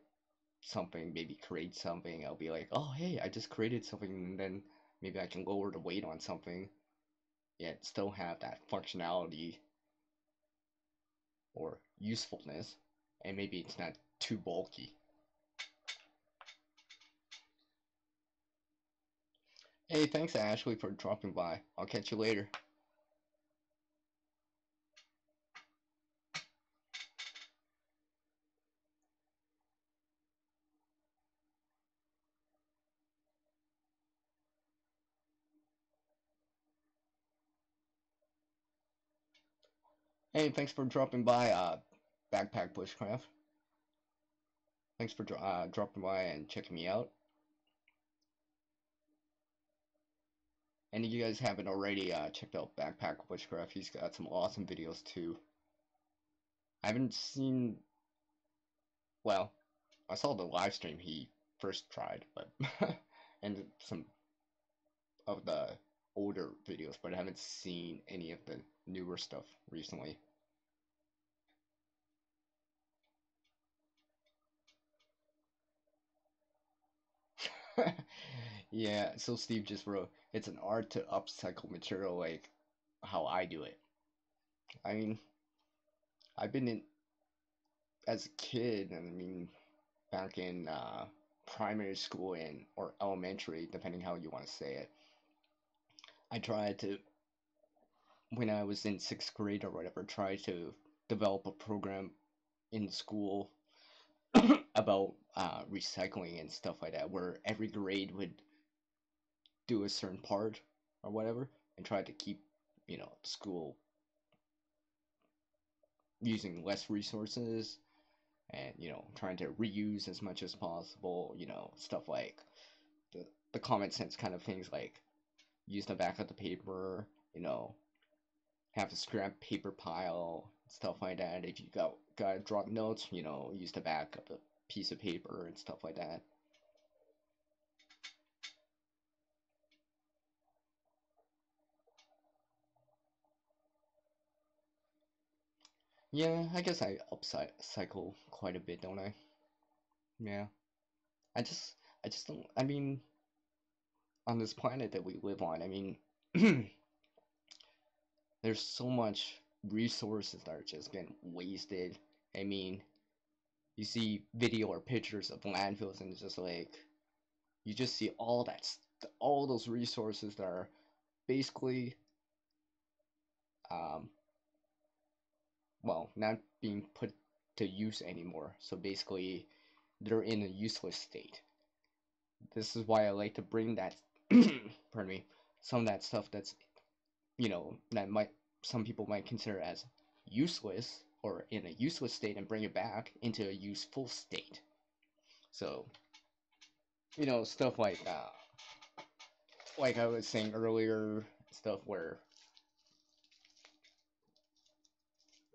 something, maybe create something, I'll be like, oh hey, I just created something, and then maybe I can lower the weight on something, yet still have that functionality or usefulness, and maybe it's not too bulky. Hey, thanks Ashley for dropping by. I'll catch you later. Hey, thanks for dropping by, Backpack Bushcraft. Thanks for dropping by and checking me out. And if you guys haven't already checked out Backpack Bushcraft, he's got some awesome videos too. I haven't seen, well, I saw the live stream he first tried, but and some of the older videos, but I haven't seen any of the newer stuff recently. Yeah, so Steve just wrote, it's an art to upcycle material like how I do it. I mean, I've been in as a kid, and I mean, back in primary school and or elementary, depending how you want to say it. I tried to, when I was in sixth grade or whatever, try to develop a program in school about recycling and stuff like that, where every grade would do a certain part or whatever, and try to keep, you know, school using less resources and, trying to reuse as much as possible, stuff like the common sense kind of things like use the back of the paper, have a scrap paper pile, stuff like that. If you gotta drop notes, use the back of the piece of paper and stuff like that. Yeah, I guess I upcycle quite a bit, don't I? Yeah. I just I just don't I mean, on this planet that we live on, I mean, there's so much resources that are just being wasted. I mean, you see video or pictures of landfills and it's just like you just see all those resources that are basically um well, not being put to use anymore. So basically they're in a useless state. This is why I like to bring that pardon me, some of that stuff that's that might some people might consider as useless or in a useless state and bring it back into a useful state. So, stuff like I was saying earlier, stuff where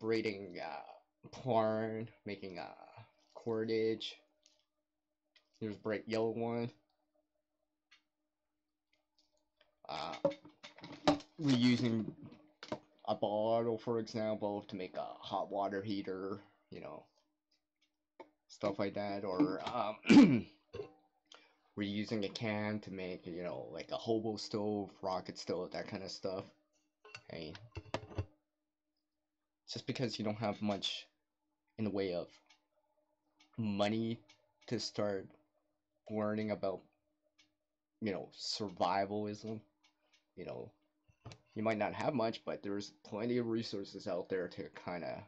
braiding porn, making cordage. Here's bright yellow one. Uh, Reusing a bottle, for example, to make a hot water heater, stuff like that, or reusing a can to make, like a hobo stove, rocket stove, that kind of stuff. Hey, just because you don't have much in the way of money to start learning about, survivalism, you know, you might not have much, but there's plenty of resources out there to kind of,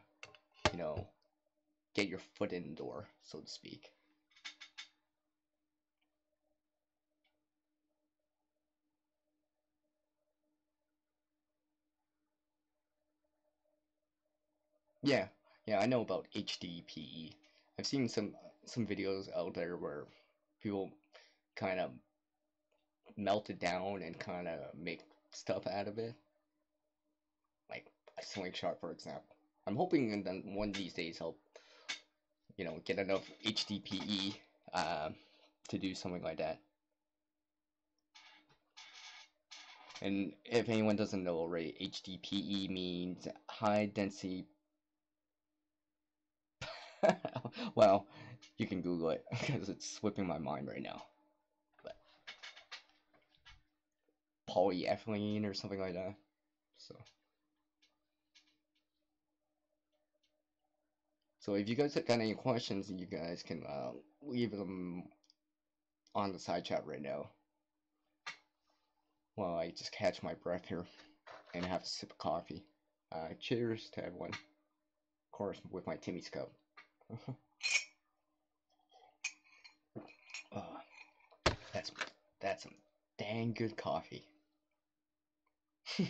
you know, get your foot in the door, so to speak. Yeah, yeah, I know about HDPE. I've seen some videos out there where people kind of melt it down and kind of make stuff out of it, like a slingshot, for example. I'm hoping in one of these days I'll, get enough HDPE to do something like that. And if anyone doesn't know already, HDPE means high density. Well, you can Google it because it's slipping my mind right now. But polyethylene or something like that. So if you guys have got any questions, you guys can leave them on the side chat right now. While I just catch my breath here and have a sip of coffee. Cheers to everyone. Of course, with my Timmy's cup. uh, that's some dang good coffee. Just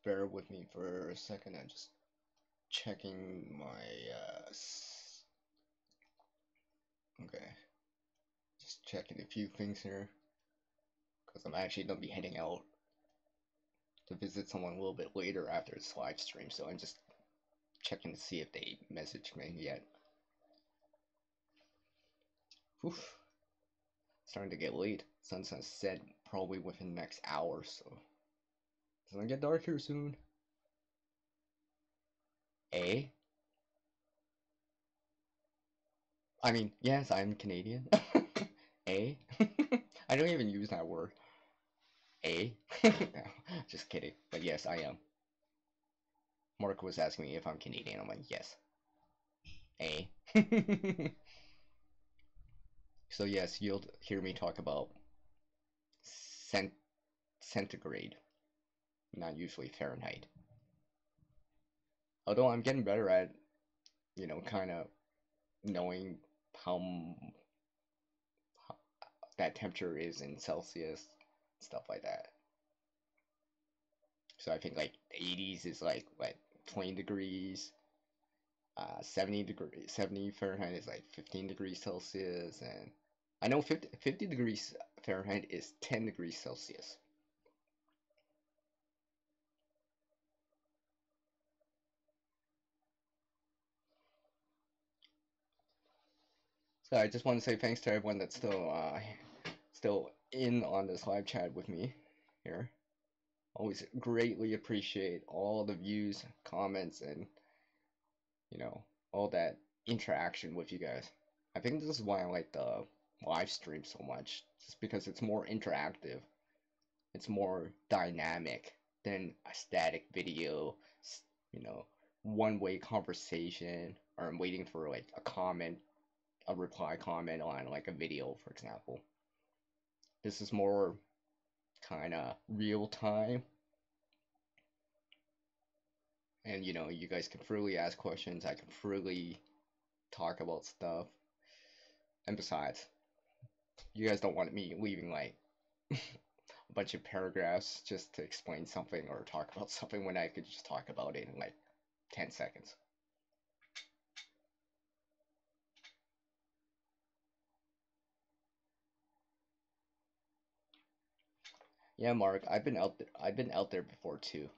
bear with me for a second. I'm just checking my okay. Just checking a few things here because I'm actually gonna be heading out to visit someone a little bit later after this live stream. So I'm just checking to see if they messaged me yet. Oof. Starting to get late. Sun's gonna set probably within the next hour, so it's gonna get dark here soon. Eh? I mean, yes, I'm Canadian. Eh? I don't even use that word. Eh? No, just kidding. But yes, I am. Mark was asking me if I'm Canadian. I'm like, yes. Eh? So yes, you'll hear me talk about centigrade, not usually Fahrenheit. Although I'm getting better at, kind of knowing how that temperature is in Celsius. stuff like that. So I think like 80s is like what 20 degrees, 70 Fahrenheit is like 15 degrees Celsius, and I know 50 degrees Fahrenheit is 10 degrees Celsius. So I just want to say thanks to everyone that's still in on this live chat with me here. Always greatly appreciate all the views, comments, and all that interaction with you guys. I think this is why I like the live stream so much, just because it's more interactive, it's more dynamic than a static video, you know, one-way conversation, or I'm waiting for like a reply comment on like a video, for example. This is more kind of real time, and you guys can freely ask questions, I can freely talk about stuff, and besides, you guys don't want me leaving like a bunch of paragraphs just to explain something or talk about something when I could just talk about it in like 10 seconds. Yeah, Mark, I've been out there before too.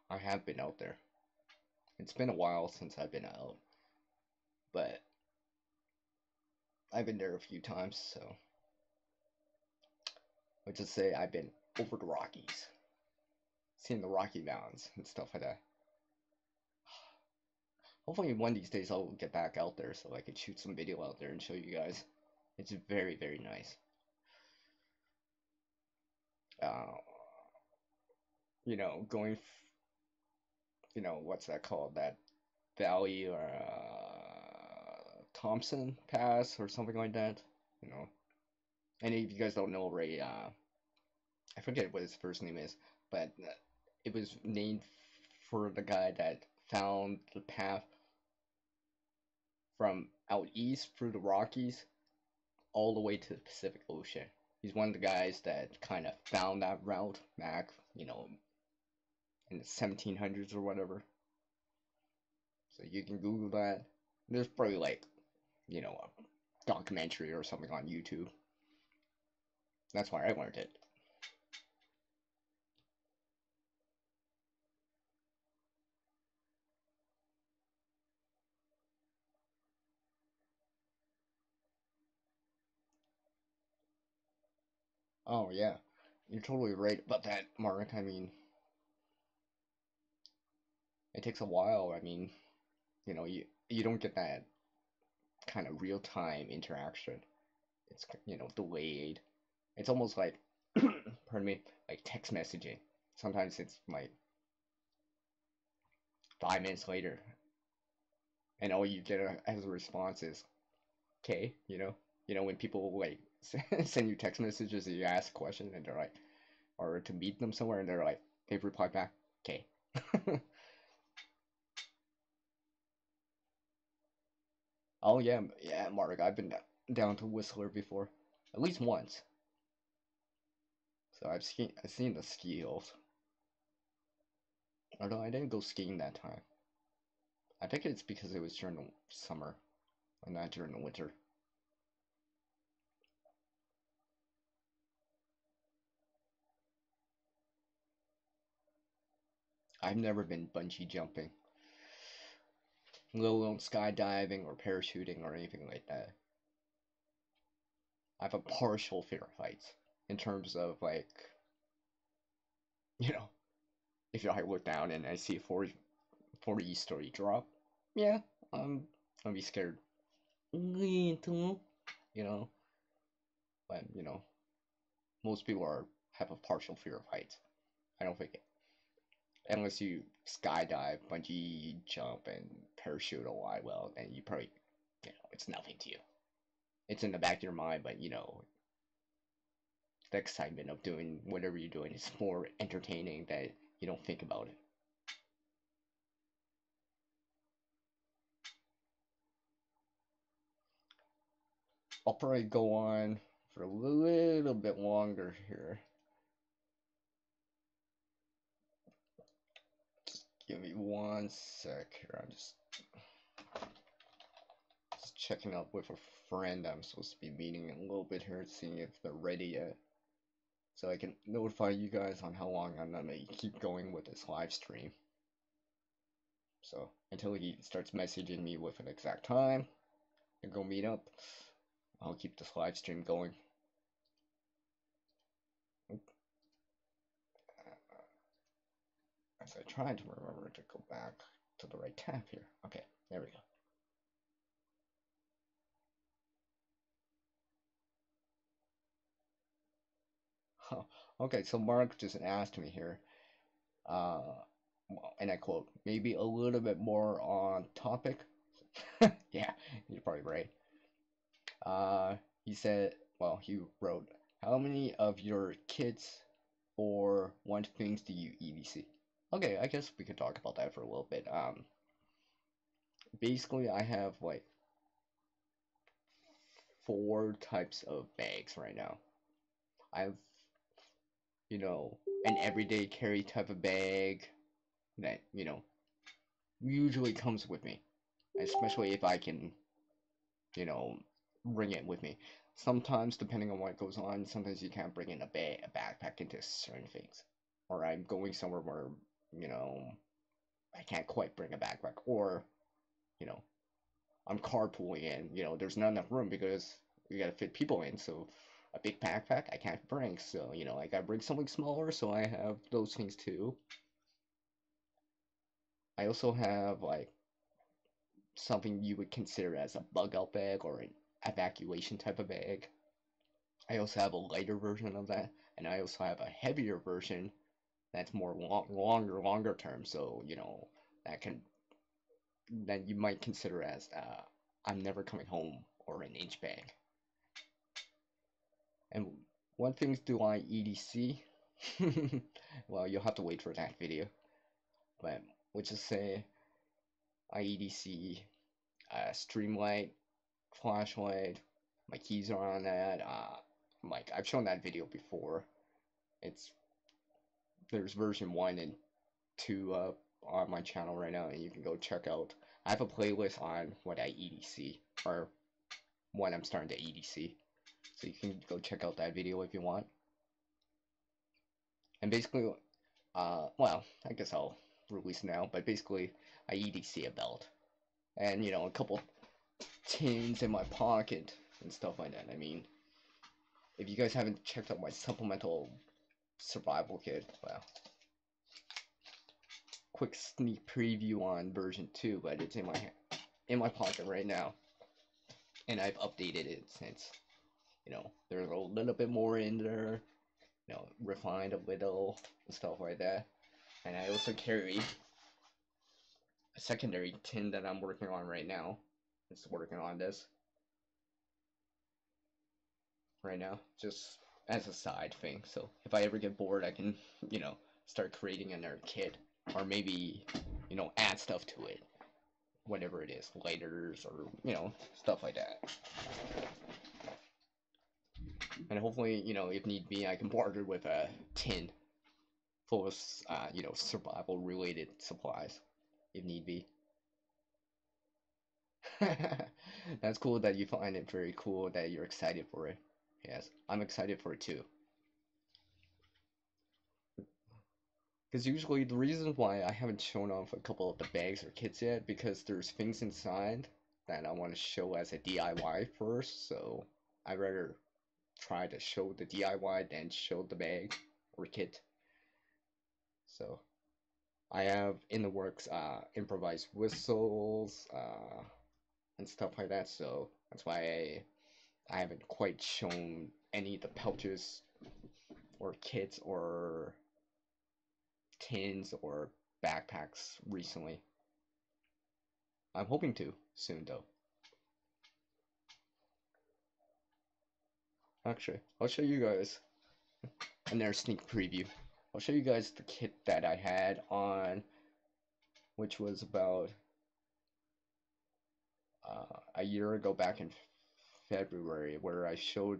I have been out there. It's been a while since I've been out, but I've been there a few times, so let's just say I've been over the Rockies, seen the Rocky Mountains and stuff like that. Hopefully one of these days I'll get back out there so I can shoot some video out there and show you guys. It's very, very nice. Uh, going, what's that called? That valley or Thompson Pass or something like that. You know, any of you guys don't know Ray, I forget what his first name is, but it was named for the guy that found the path from out east through the Rockies all the way to the Pacific Ocean. He's one of the guys that kind of found that route back, in the 1700s or whatever. So you can Google that. There's probably like, a documentary or something on YouTube. That's why I learned it. Oh yeah, you're totally right about that, Mark. I mean, it takes a while. I mean, you don't get that kind of real time interaction. It's delayed. It's almost like, pardon me, like text messaging. Sometimes it's like 5 minutes later, and all you get as a response is, "Okay," when people like send you text messages and you ask a question and they're like, or to meet them somewhere and they're like, they reply back, "Okay." Oh yeah, yeah, Mark. I've been down to Whistler before, at least once. So I've seen the ski hills. Although I didn't go skiing that time. I think it's because it was during the summer and not during the winter. I've never been bungee jumping, let alone skydiving or parachuting or anything like that. I have a partial fear of heights in terms of like, you know, if I look down and I see a 40-story drop, yeah, I'll be scared. Little, you know, but most people have a partial fear of heights. I don't think unless you skydive, bungee jump, and parachute a lot, well, then you probably, it's nothing to you. It's in the back of your mind, but the excitement of doing whatever you're doing is more entertaining that you don't think about it. I'll probably go on for a little bit longer here. Just give me one sec here. I'm just checking up with a friend I'm supposed to be meeting in a little bit here, seeing if they're ready yet, so I can notify you guys on how long I'm gonna keep going with this live stream. So until he starts messaging me with an exact time to go meet up, I'll keep this live stream going. As I try to remember to go back to the right tab here. Okay, there we go. Huh. Okay, so Mark just asked me here, and I quote, maybe a little bit more on topic. Yeah, you're probably right. He said, well, he wrote, how many of your kids or what things do you EDC? Okay, I guess we could talk about that for a little bit. Basically, I have like 4 types of bags right now. I have, an everyday carry type of bag that, usually comes with me, especially if I can, bring it with me. Sometimes, depending on what goes on, sometimes you can't bring in a backpack into certain things. Or I'm going somewhere where, I can't quite bring a backpack. Or, you know, I'm carpooling in, there's not enough room because we gotta fit people in, so a big backpack I can't bring, so, I gotta bring something smaller, so I have those things too. I also have, like, something you would consider as a bug out bag or an evacuation type of bag. I also have a lighter version of that, and I also have a heavier version that's more longer term, so, that you might consider as I'm never coming home or an inch bag. And what things do I EDC? Well, you'll have to wait for that video. But let's just say I EDC Streamlight, flashlight, my keys are on that. Like I've shown that video before. There's version 1 and 2 on my channel right now, and you can go check out. I have a playlist on what I EDC, or when I'm starting to EDC. So you can go check out that video if you want. And basically, well, I guess I'll release now, but basically, I EDC a belt. And, a couple tins in my pocket and stuff like that. I mean, if you guys haven't checked out my supplemental survival kit, well, quick sneak preview on version 2, but it's in my pocket right now. And I've updated it since, there's a little bit more in there, refined a little and stuff like that. And I also carry a secondary tin that I'm working on right now. Just working on this right now, just as a side thing. So if I ever get bored, I can, start creating another kit, or maybe, add stuff to it, whatever it is, lighters or, stuff like that. And hopefully, if need be, I can barter with a tin full of, survival related supplies, if need be. That's cool that you find it very cool, that you're excited for it. Yes, I'm excited for it too. Because usually the reason why I haven't shown off a couple of the bags or kits yet, because there's things inside that I want to show as a DIY first, so I'd rather try to show the DIY than show the bag or kit. So I have in the works improvised whistles and stuff like that, so that's why I haven't quite shown any of the pouches or kits or tins or backpacks recently. I'm hoping to soon though. Actually, I'll show you guys another sneak preview. I'll show you guys the kit that I had on, which was about a year ago, back in February, where I showed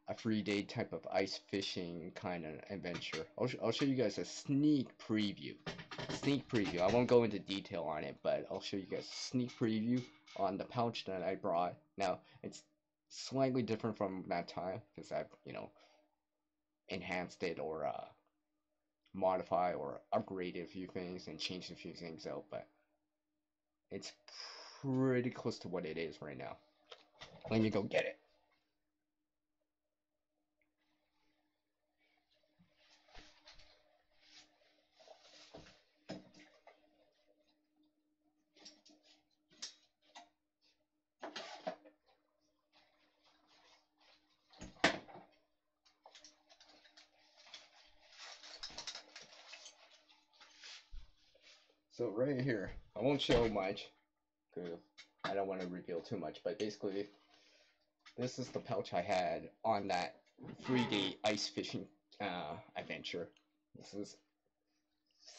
a 3-day type of ice fishing kind of adventure. I'll show you guys a sneak preview. I won't go into detail on it, but I'll show you guys a sneak preview on the pouch that I brought. Now, it's slightly different from that time because I've, enhanced it or modify or upgraded a few things and changed a few things out, but it's pretty close to what it is right now. Let me go get it. So right here, I won't show much because I don't want to reveal too much, but basically this is the pouch I had on that 3-day ice fishing adventure. This is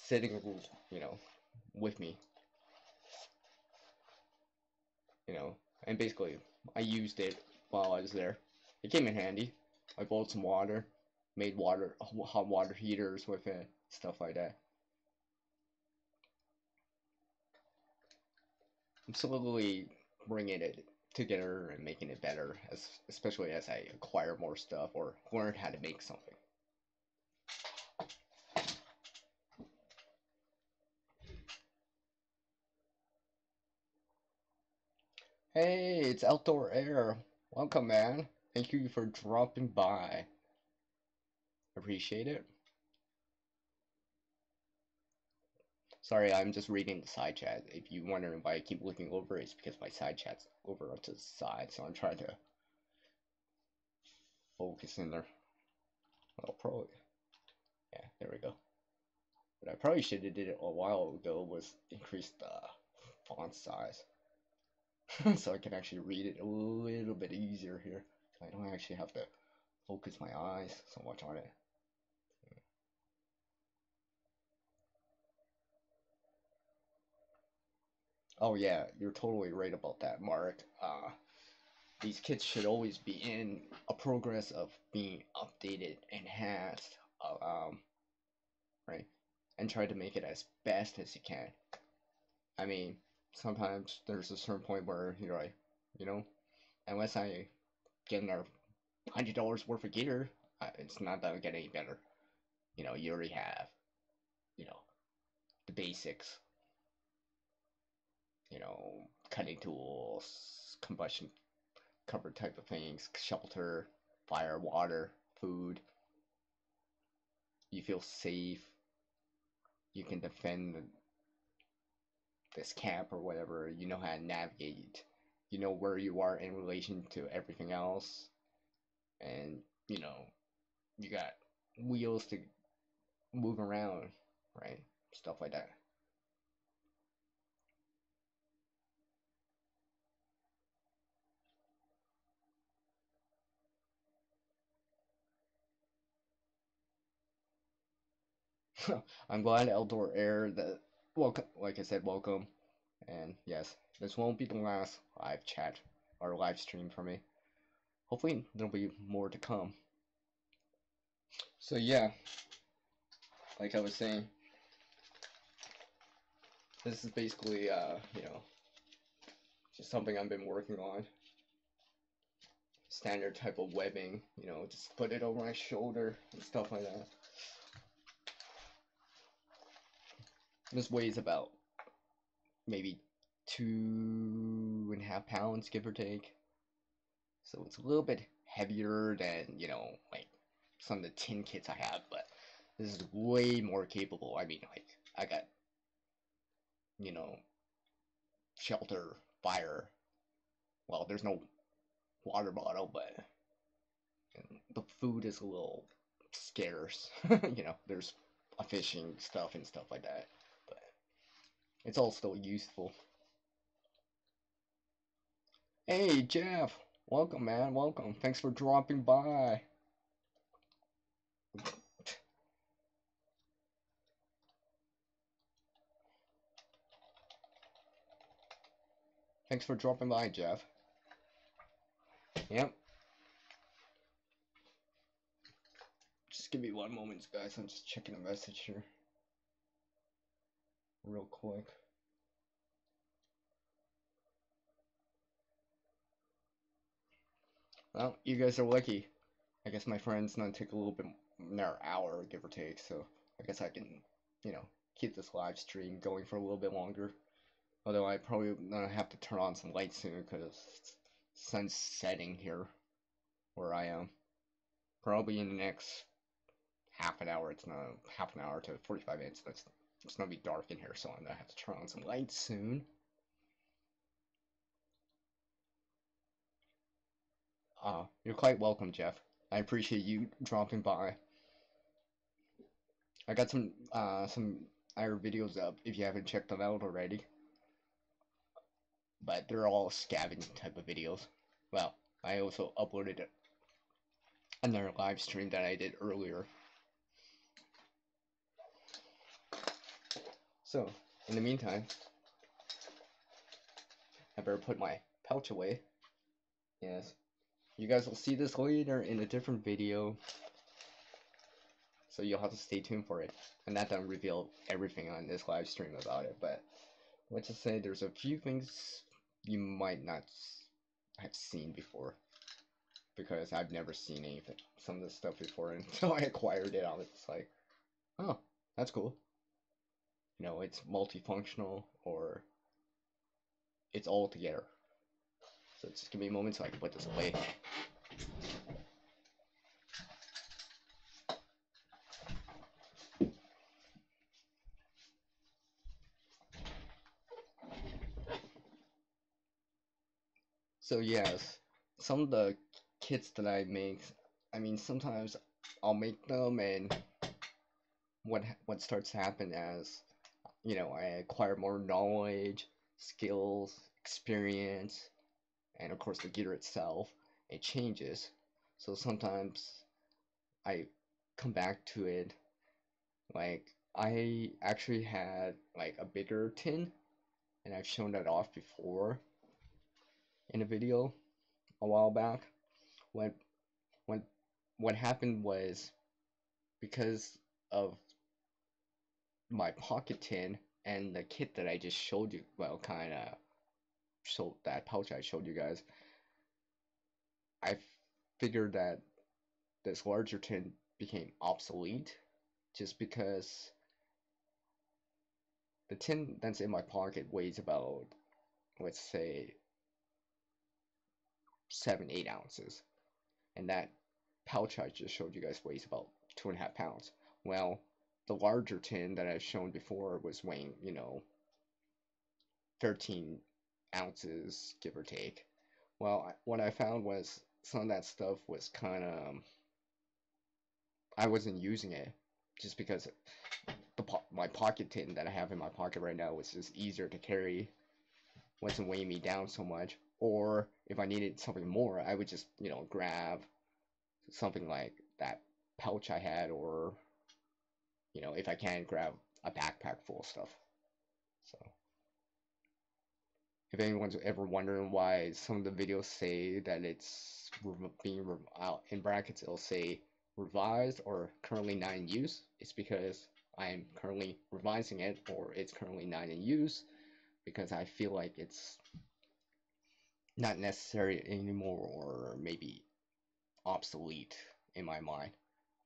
sitting, with me, and basically I used it while I was there. It came in handy. I boiled some water, made hot water heaters with it, stuff like that. I'm slowly bringing it together and making it better, especially as I acquire more stuff or learn how to make something. Hey, it's Outdoor Air. Welcome, man. Thank you for dropping by. Appreciate it. Sorry, I'm just reading the side chat. If you're wondering why I keep looking over, it's because my side chat's over onto the side, so I'm trying to focus in there. Well, probably. Yeah, there we go. What I probably should have did it a while ago was increase the font size. So I can actually read it a little bit easier here. So I don't actually have to focus my eyes so much on it. Oh yeah, you're totally right about that, Mark. These kits should always be in a progress of being updated, enhanced, right? And try to make it as best as you can. I mean, sometimes there's a certain point where you're like, unless I get another $100 worth of gear, it's not gonna get any better. You already have, the basics. Cutting tools, combustion cover type of things, shelter, fire, water, food. You feel safe. You can defend this camp or whatever. You know how to navigate. You know where you are in relation to everything else. And, you got wheels to move around, right? Stuff like that. I'm glad Outdoor Air that welcome, like I said, welcome. And yes, this won't be the last live chat or live stream for me. Hopefully there'll be more to come. So yeah, like I was saying, this is basically just something I've been working on. Standard type of webbing, just put it over my shoulder and stuff like that. This weighs about maybe 2.5 pounds, give or take. So it's a little bit heavier than, like some of the tin kits I have, but this is way more capable. I mean, like, I got, shelter, fire. Well, there's no water bottle, but the food is a little scarce. There's a fishing stuff and stuff like that, but it's all still useful. Hey, Jeff. Welcome, man. Welcome. Thanks for dropping by. Thanks for dropping by, Jeff. Yep. Just give me one moment, guys. I'm just checking a message here real quick. Well, you guys are lucky. I guess my friend's gonna take a little bit, another hour, give or take, so I guess I can, you know, keep this live stream going for a little bit longer. Although I probably gonna have to turn on some lights soon because sun's setting here where I am. Probably in the next half an hour. It's not half an hour to 45 minutes. It's gonna be dark in here, so I'm gonna have to turn on some lights soon. You're quite welcome, Jeff. I appreciate you dropping by. I got some other videos up if you haven't checked them out already. But they're all scavenging type of videos. Well, I also uploaded another live stream that I did earlier. So, in the meantime, I better put my pouch away. Yes. You guys will see this later in a different video. So you'll have to stay tuned for it. And that doesn't reveal everything on this live stream about it, but let's just say there's a few things you might not have seen before. Because I've never seen anything, some of this stuff before until I acquired it. I was like, oh, that's cool. You know, it's multifunctional or it's all together. So just give me a moment so I can put this away. So yes, some of the kits that I make, I mean sometimes I'll make them and what starts to happen as, you know, I acquire more knowledge, skills, experience, and of course the gear itself, it changes. So sometimes I come back to it, like I actually had like a bigger tin, and I've shown that off before in a video a while back. When when what happened was because of my pocket tin and the kit that I just showed you, well, kind of showed that pouch I showed you guys, I figured that this larger tin became obsolete just because the tin that's in my pocket weighs about, let's say, 7-8 ounces, and that pouch I just showed you guys weighs about 2.5 pounds. Well, the larger tin that I've shown before was weighing, you know, 13 ounces, give or take. Well, what I found was some of that stuff was kind of, I wasn't using it just because my pocket tin that I have in my pocket right now was just easier to carry, wasn't weighing me down so much. Or if I needed something more, I would just, you know, grab something like that pouch I had, or, you know, if I can, grab a backpack full of stuff. So, if anyone's ever wondering why some of the videos say that it's being out in brackets, it'll say revised or currently not in use, it's because I'm currently revising it, or it's currently not in use, because I feel like it's not necessary anymore, or maybe obsolete in my mind.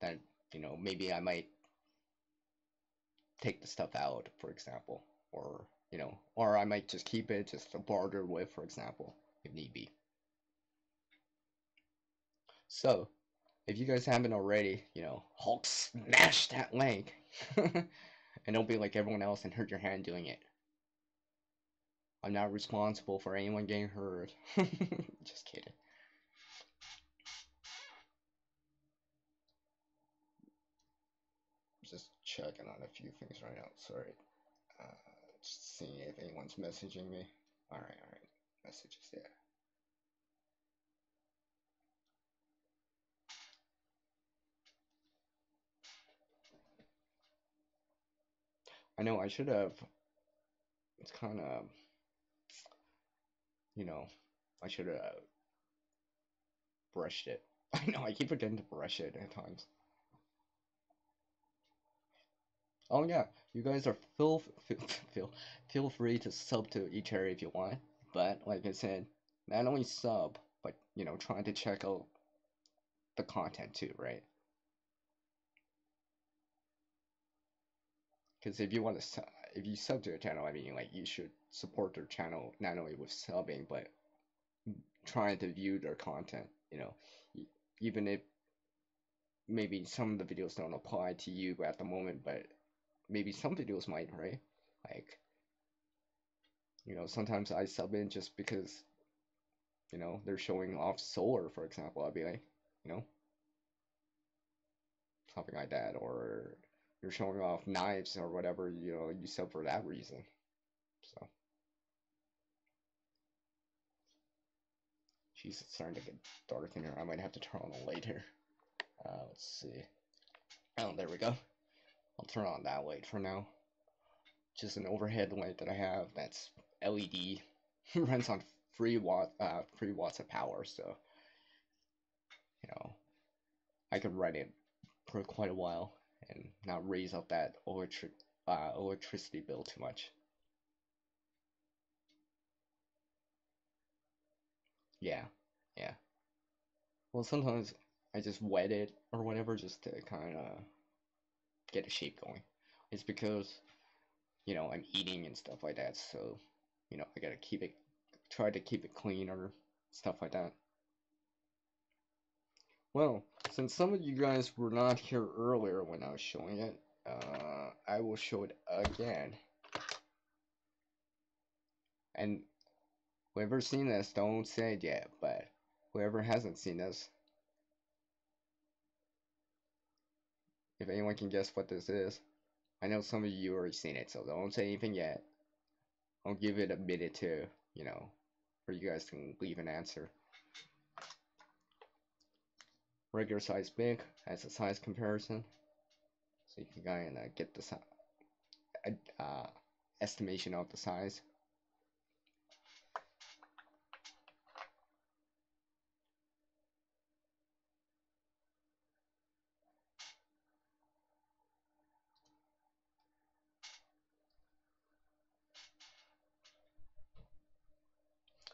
That, you know, maybe I might take the stuff out, for example, or, you know, or I might just keep it just to barter with, for example, if need be. So, if you guys haven't already, you know, Hulk smash that leg, and don't be like everyone else and hurt your hand doing it. I'm not responsible for anyone getting hurt. Just kidding. Just checking on a few things right now. Sorry. Just seeing if anyone's messaging me. Alright. Messages, yeah. I know I should have. It's kind of, you know, I should have brushed it. I know I keep forgetting to brush it at times. Oh yeah, you guys are feel feel free to sub to each area if you want. But like I said, not only sub, but trying to check out the content too, right? Because if you want to, if you sub to a channel, I mean, like you should support their channel not only with subbing, but trying to view their content. Even if maybe some of the videos don't apply to you at the moment, but maybe some videos might, right? Like, sometimes I sub in just because, they're showing off solar, for example. I'll be like, you know, something like that, or you're showing off knives or whatever, you sub for that reason. So, jeez, it's starting to get dark in here. I might have to turn on the light here. Let's see. Oh, there we go. I'll turn on that light for now. Just an overhead light that I have that's LED. Runs on 3 watts of power, so you know I could run it for quite a while and not raise up that electricity bill too much. Yeah, yeah. Well, sometimes I just wet it or whatever just to kind of get a shape going. It's because I'm eating and stuff like that, so I gotta try to keep it clean or stuff like that. Well, since some of you guys were not here earlier when I was showing it, I will show it again. And whoever's seen this, don't say it yet, but whoever hasn't seen this, if anyone can guess what this is, I know some of you already seen it, so don't say anything yet. I'll give it a minute to, for you guys to leave an answer. Regular size big as a size comparison, so you can kind of get the uh, estimation of the size.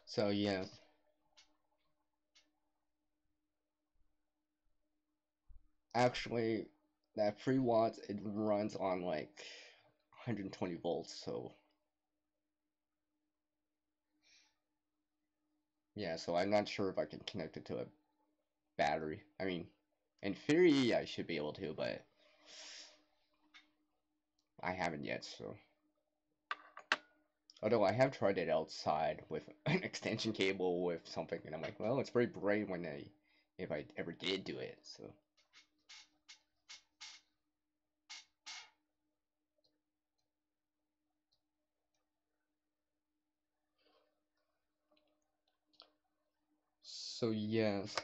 So yeah, actually, that 3 watts it runs on like 120 volts. So yeah, so I'm not sure if I can connect it to a battery. I mean, in theory, I should be able to, but I haven't yet. So although I have tried it outside with an extension cable with something, and I'm like, well, it's very bright when if I ever did do it. So yes.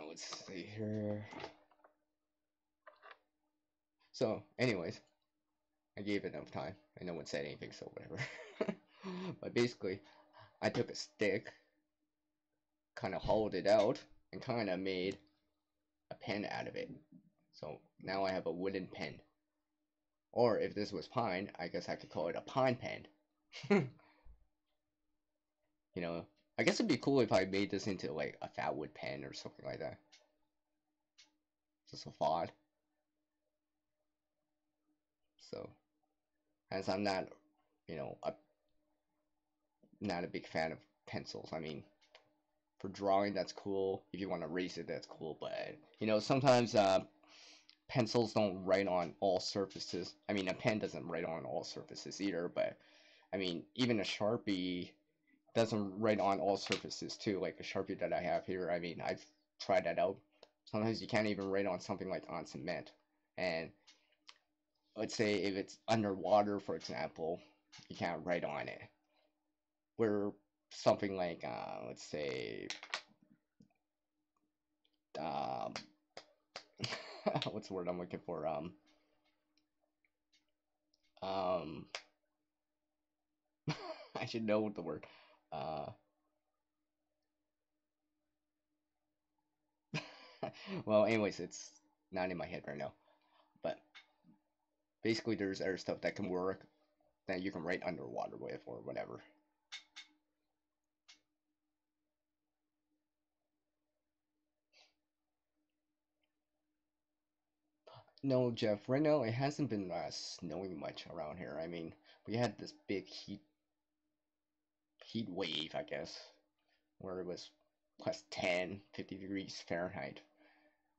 Let's see here. So, anyways, I gave it enough time, and no one said anything, so whatever. But basically, I took a stick, kind of hollowed it out, and kind of made a pen out of it. So now I have a wooden pen. Or if this was pine, I guess I could call it a pine pen. you know, I guess it'd be cool if I made this into like a fat wood pen or something like that. Just a thought. So, as I'm not, you know, a, not a big fan of pencils. I mean, for drawing, that's cool. If you want to erase it, that's cool. But sometimes pencils don't write on all surfaces. I mean, a pen doesn't write on all surfaces either. But I mean, even a Sharpie doesn't write on all surfaces too. Like the Sharpie that I have here. I mean, I've tried that out. Sometimes you can't even write on something like on cement. And let's say if it's underwater, for example, you can't write on it. Where something like, let's say, um, what's the word I'm looking for? Um, I should know the word. Uh, well, anyways, it's not in my head right now. But basically there's other stuff that can work that you can write underwater with or whatever. No, Jeff, right now it hasn't been snowing much around here. I mean, we had this big heat wave, I guess, where it was plus 10, 50 degrees Fahrenheit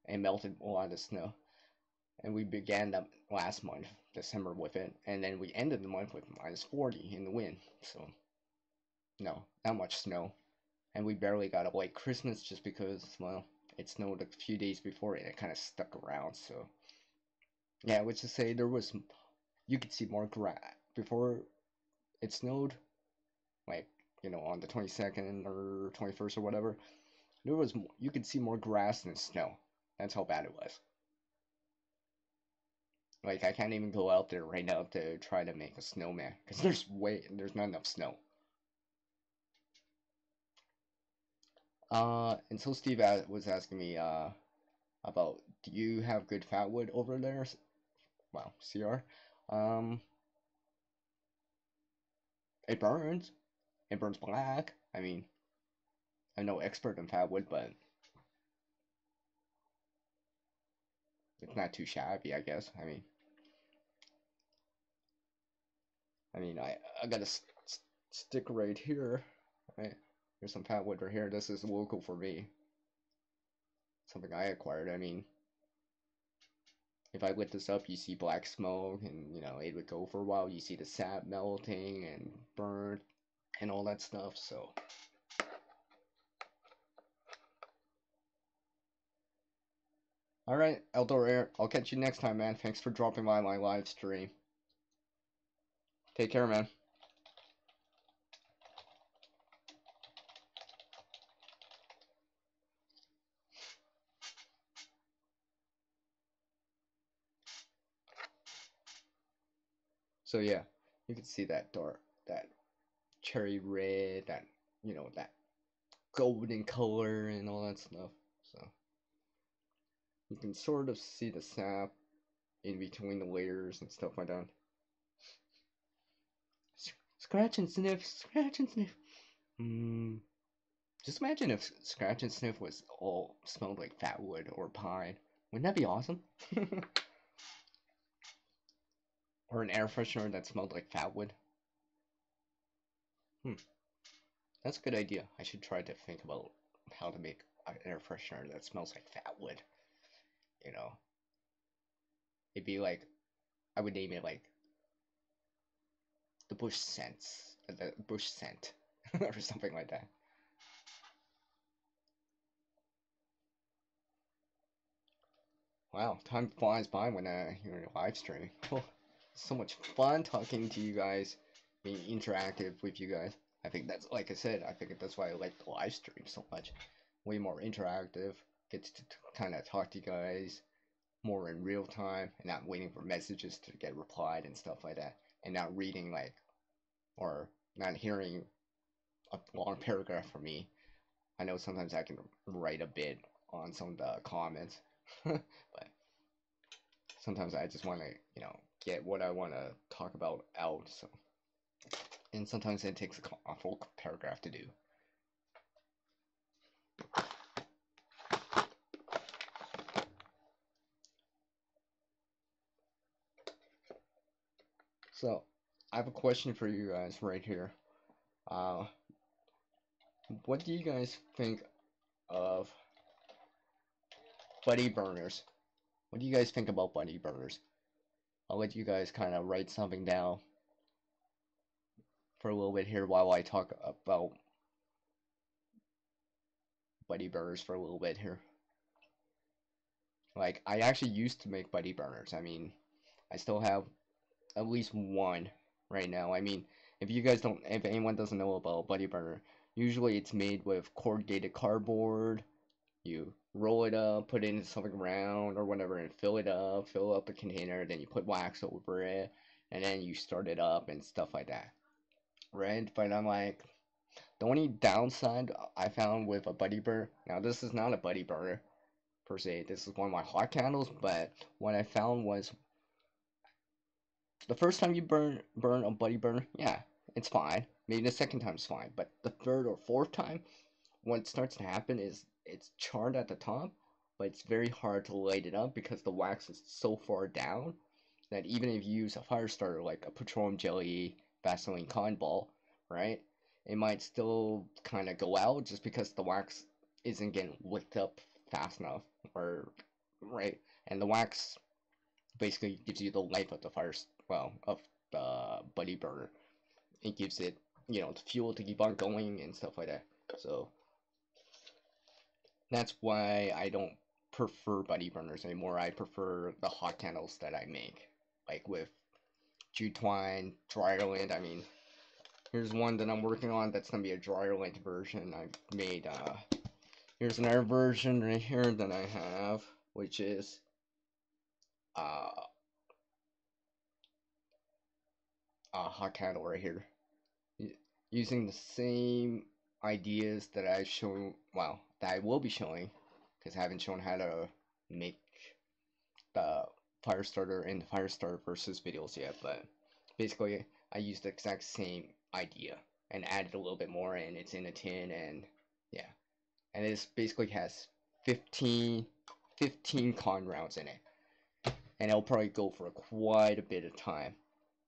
and melted a lot of snow. And we began that last month, December, with it, and then we ended the month with minus 40 in the wind. So, no, not much snow. And we barely got a late Christmas just because, well, it snowed a few days before it and it kind of stuck around. So, yeah, which to say there was, you could see more grass before it snowed, like, on the 22nd or 21st or whatever. There was, you could see more grass than snow. That's how bad it was. Like, I can't even go out there right now to try to make a snowman because there's not enough snow. And so Steve was asking me about, do you have good fatwood over there? Well, CR. Um, it burns. It burns black. I mean, I'm no expert in fatwood, but it's not too shabby, I guess. I mean, I got a stick right here. Right, here's some fatwood right here. This is local for me. Something I acquired. I mean, if I lit this up, you see black smoke, and it would go for a while. You see the sap melting and burn and all that stuff. So, all right, Eldor Air, I'll catch you next time, man. Thanks for dropping by my live stream. Take care, man. So yeah, you can see that that cherry red, that golden color and all that stuff. So you can sort of see the sap in between the layers and stuff like that. Scratch and sniff, scratch and sniff. Just imagine if scratch and sniff was all smelled like fatwood or pine. Wouldn't that be awesome? Or an air freshener that smelled like fatwood. That's a good idea. I should try to think about how to make an air freshener that smells like fatwood. You know, it'd be like, I would name it like the bush scent, or something like that. Wow, time flies by when you're live streaming. So much fun talking to you guys, being interactive with you guys. I think that's, like I said, I think that's why I like the live stream so much. Way more interactive, gets to kind of talk to you guys more in real time, and not waiting for messages to get replied and stuff like that, and not reading or not hearing a long paragraph from me. I know sometimes I can write a bit on some of the comments, but sometimes I just want to, get what I want to talk about out. So, and sometimes it takes a full paragraph to do. So, I have a question for you guys right here. What do you guys think of buddy burners? What do you guys think about buddy burners? I'll let you guys kind of write something down for a little bit here while I talk about buddy burners for a little bit here. Like, I actually used to make buddy burners. I mean, I still have at least one right now. I mean, if anyone doesn't know about buddy burner, usually it's made with corrugated cardboard. You roll it up, put it in something round or whatever, and fill up the container, then you put wax over it, and then you start it up and stuff like that. Right? But I'm like, the only downside I found with a buddy burner, now this is not a buddy burner per se, this is one of my hot candles, but what I found was The first time you burn a buddy burner, yeah, it's fine. Maybe the second time's fine, but the third or fourth time, what starts to happen is it's charred at the top, but it's very hard to light it up because the wax is so far down that even if you use a fire starter like a petroleum jelly, Vaseline cotton ball, right, it might still kind of go out just because the wax isn't getting licked up fast enough, or right, and the wax basically gives you the life of the fire, well, of the buddy burner. It gives it, the fuel to keep on going and stuff like that. So that's why I don't prefer buddy burners anymore. I prefer the hot candles that I make, like with jute twine, dryland. I mean, here's one that I'm working on that's gonna be a dryland version. I made. Here's another version right here that I have, which is uh, a hot candle right here, using the same ideas that I've shown. Well, that I will be showing, because I haven't shown how to make the Firestarter and the Firestarter versus videos yet, but basically I used the exact same idea and added a little bit more, and it's in a tin, and yeah, and this basically has 15 con rounds in it, and it'll probably go for quite a bit of time.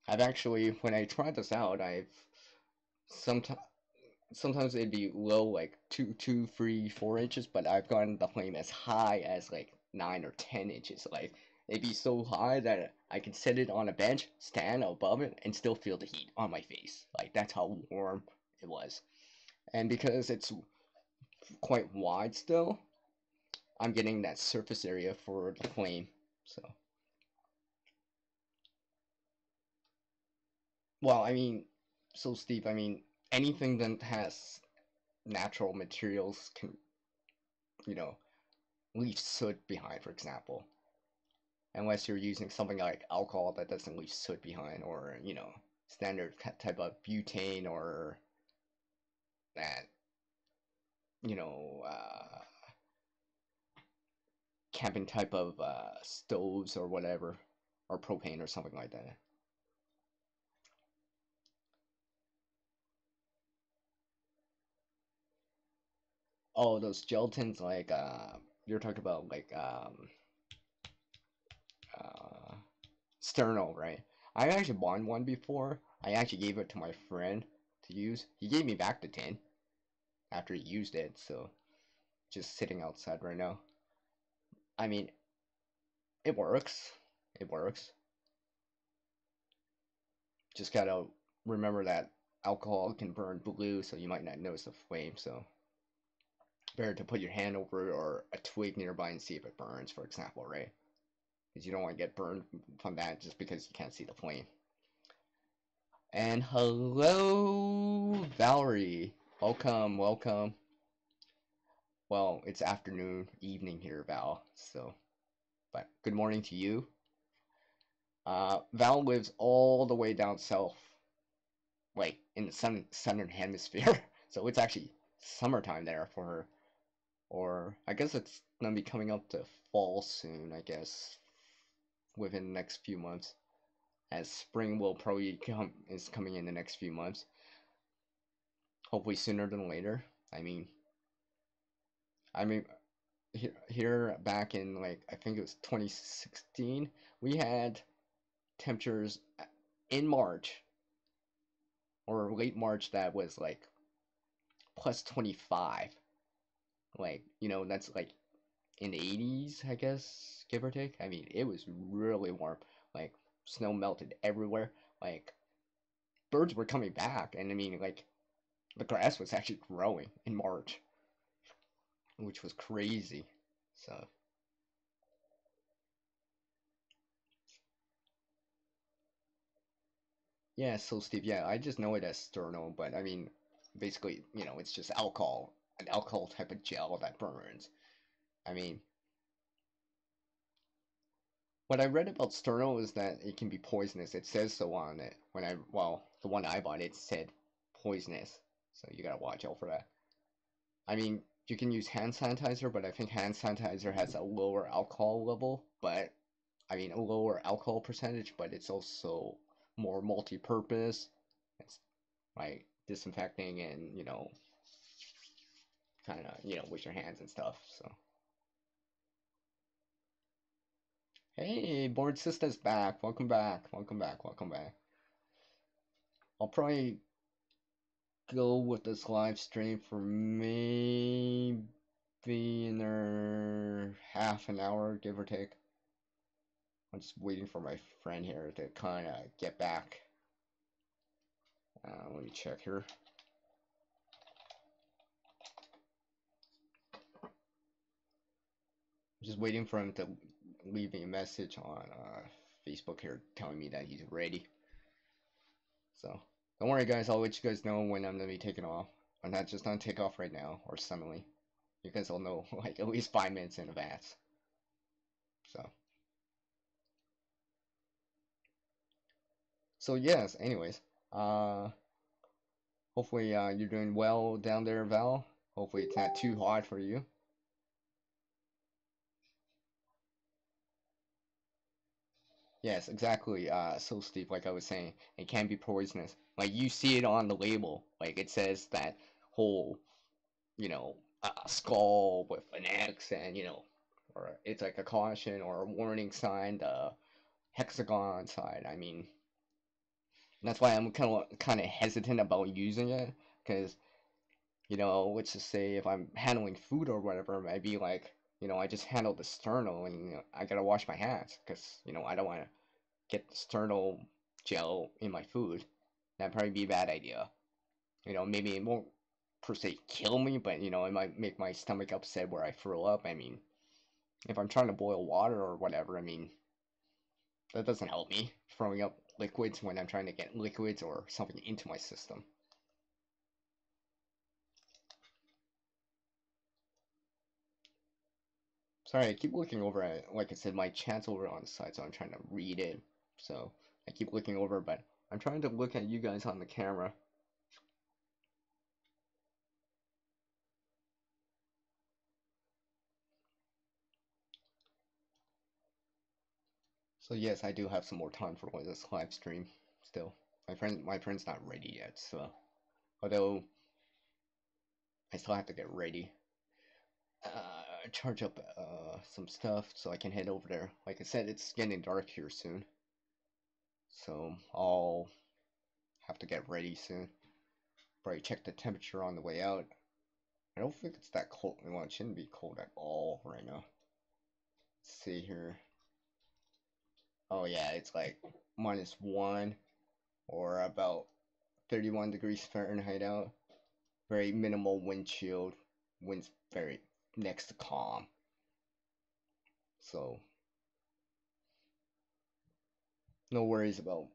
I've actually, when I tried this out, I've sometimes it'd be low, like 2, 3, 4 inches, but I've gotten the flame as high as like 9 or 10 inches. Like it'd be so high that I could set it on a bench, stand above it, and still feel the heat on my face. Like that's how warm it was. And because it's quite wide still, I'm getting that surface area for the flame. So, well, I mean, so Steve, I mean, anything that has natural materials can, you know, leave soot behind, for example. Unless you're using something like alcohol that doesn't leave soot behind, or standard type of butane, or that you know camping type of stoves or whatever, or propane or something like that. Oh, those gelatins, like you're talking about like uh sterno, right? I actually bought one before. I actually gave it to my friend to use. He gave me back the tin after he used it, so just sitting outside right now. I mean, it works. It works. Just gotta remember that alcohol can burn blue, so you might not notice the flame. So better to put your hand over or a twig nearby and see if it burns, for example, right? Because you don't want to get burned from that just because you can't see the flame. And hello, Valerie. Welcome, welcome. Well, it's afternoon, evening here, Val. So, but good morning to you. Val lives all the way down south, like in the southern hemisphere. So it's actually summertime there for her. Or I guess it's gonna be coming up to fall soon, I guess, within the next few months. As spring will probably is coming in the next few months. Hopefully sooner than later. I mean, I mean, here back in like I think it was 2016, we had temperatures in March or late March that was like plus 25. Like, that's like in the 80s, I guess, give or take. I mean, it was really warm. Like, snow melted everywhere. Like, birds were coming back. And I mean, like, the grass was actually growing in March, which was crazy. So, yeah, so Steve, yeah, I just know it as sterno, but I mean, basically, it's just alcohol, an alcohol type of gel that burns. I mean, what I read about sterno is that it can be poisonous. It says so on it. Well, the one I bought, it said poisonous. So you gotta watch out for that. I mean, you can use hand sanitizer, but I think hand sanitizer has a lower alcohol level, but I mean, a lower alcohol percentage, but it's also more multi-purpose. It's like disinfecting and kind of with your hands and stuff. So hey, board sister's back. Welcome back. Welcome back. Welcome back. I'll probably go with this live stream for maybe another half an hour, give or take. I'm just waiting for my friend here to kind of get back. Let me check here. I'm just waiting for him to leave me a message on Facebook here telling me that he's ready. So don't worry, guys. I'll let you guys know when I'm gonna be taking off. I'm not just gonna take off right now or suddenly. You guys will know like at least 5 minutes in advance. So yes. Anyways, hopefully you're doing well down there, Val. Hopefully it's not too hot for you. Yes, exactly. So Steve, like I was saying, it can be poisonous. Like you see it on the label, like it says that whole, skull with an X, and or it's like a caution or a warning sign, the hexagon side. I mean, that's why I'm kind of hesitant about using it, because let's just say if I'm handling food or whatever, it might be like, I just handled the sternal and I gotta wash my hands because I don't want to get the sternal gel in my food. That'd probably be a bad idea. Maybe it won't per se kill me, but it might make my stomach upset where I throw up. I mean, if I'm trying to boil water or whatever, I mean, that doesn't help me throwing up liquids when I'm trying to get liquids or something into my system. Sorry, I keep looking over at, like I said, my chat's over on the side, so I'm trying to read it. So I keep looking over, but I'm trying to look at you guys on the camera. So yes, I do have some more time for this live stream still. My friend's not ready yet, so although I still have to get ready. Charge up some stuff so I can head over there. Like I said, it's getting dark here soon, so I'll have to get ready soon. Probably check the temperature on the way out. I don't think it's that cold. Well, it shouldn't be cold at all right now. Let's see here. Oh yeah, it's like -1 or about 31 degrees Fahrenheit out. Very minimal wind chill. Wind's very next to calm. So no worries about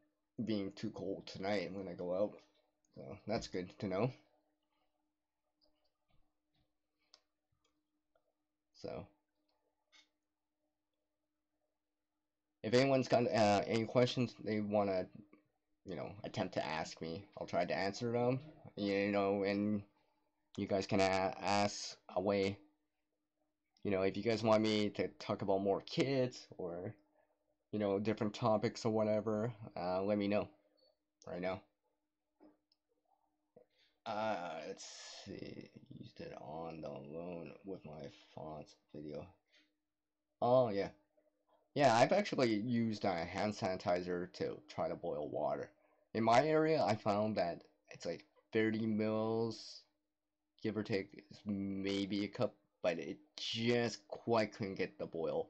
being too cold tonight when I go out. So that's good to know. So if anyone's got any questions they want to, attempt to ask me, I'll try to answer them. And you guys can ask away. If you guys want me to talk about more kids or, different topics or whatever, let me know right now. Let's see. Used it on the loan with my fonts video. Oh, yeah. Yeah, I've actually used a hand sanitizer to try to boil water. In my area, I found that it's like 30 mils, give or take, is maybe a cup, but it just quite couldn't get the boil.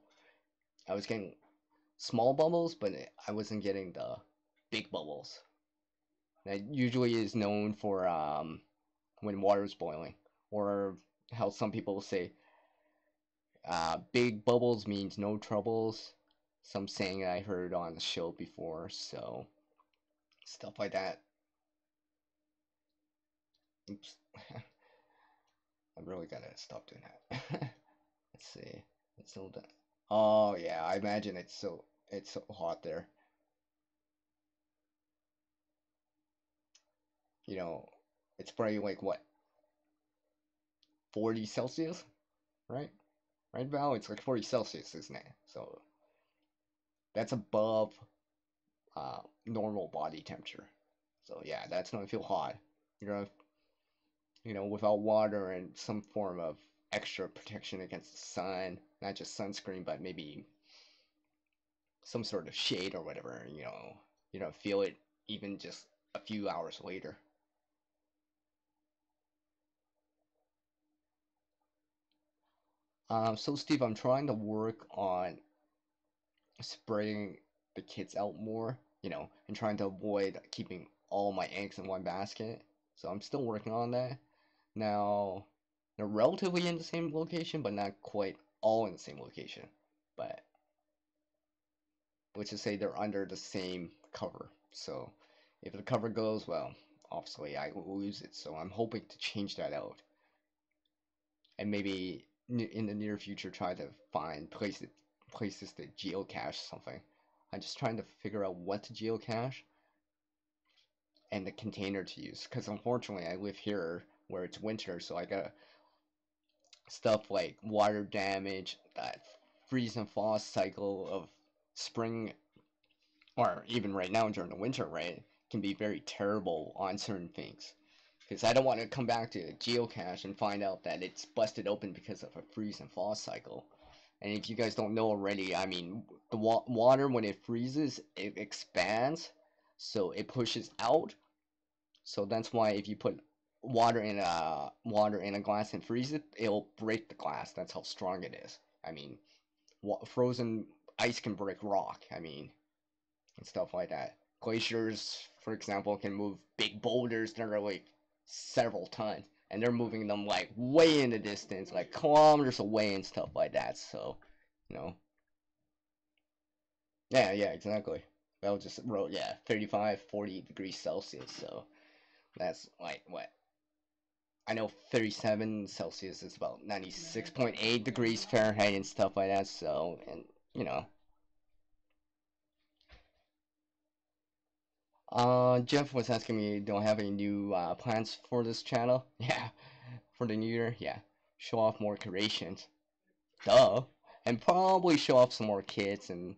I was getting small bubbles, but I wasn't getting the big bubbles. That usually is known for when water is boiling, or how some people say big bubbles means no troubles. Some saying I heard on the show before, so stuff like that. Oops. I really gotta stop doing that. Let's see. It's still done. Oh yeah, I imagine it's so hot there. It's probably like what, 40 Celsius, right? Right, Val? It's like 40 Celsius, isn't it? So that's above normal body temperature. So yeah, that's gonna feel hot. You're gonna, without water and some form of extra protection against the sun, not just sunscreen, but maybe some sort of shade or whatever, you're gonna feel it even just a few hours later. So Steve, I'm trying to work on spreading the kids out more, and trying to avoid keeping all my eggs in one basket. So I'm still working on that. Now, they're relatively in the same location, but not quite all in the same location. But let's just say they're under the same cover. So if the cover goes, well, obviously I will lose it. So I'm hoping to change that out. And maybe in the near future try to find places to geocache something. I'm just trying to figure out what to geocache and the container to use. Because unfortunately, I live here where it's winter, so I got stuff like water damage, that freeze and thaw cycle of spring, or even right now during the winter, right, can be very terrible on certain things. Because I don't want to come back to geocache and find out that it's busted open because of a freeze and thaw cycle. And if you guys don't know already, I mean, the water when it freezes, it expands, so it pushes out. So that's why if you put water in a glass and freeze it, it'll break the glass. That's how strong it is. I mean, frozen ice can break rock. I mean, and stuff like that. Glaciers, for example, can move big boulders that are like several tons, and they're moving them like way in the distance, like kilometers away and stuff like that. So, you know, yeah, exactly. That was just wrote, yeah, 35, 40 degrees Celsius. So that's like what? I know 37 Celsius is about 96.8 degrees Fahrenheit and stuff like that. So, and you know, Jeff was asking me, do I have any new plans for this channel? Yeah, for the new year, yeah. Show off more creations. Duh. And probably show off some more kits and,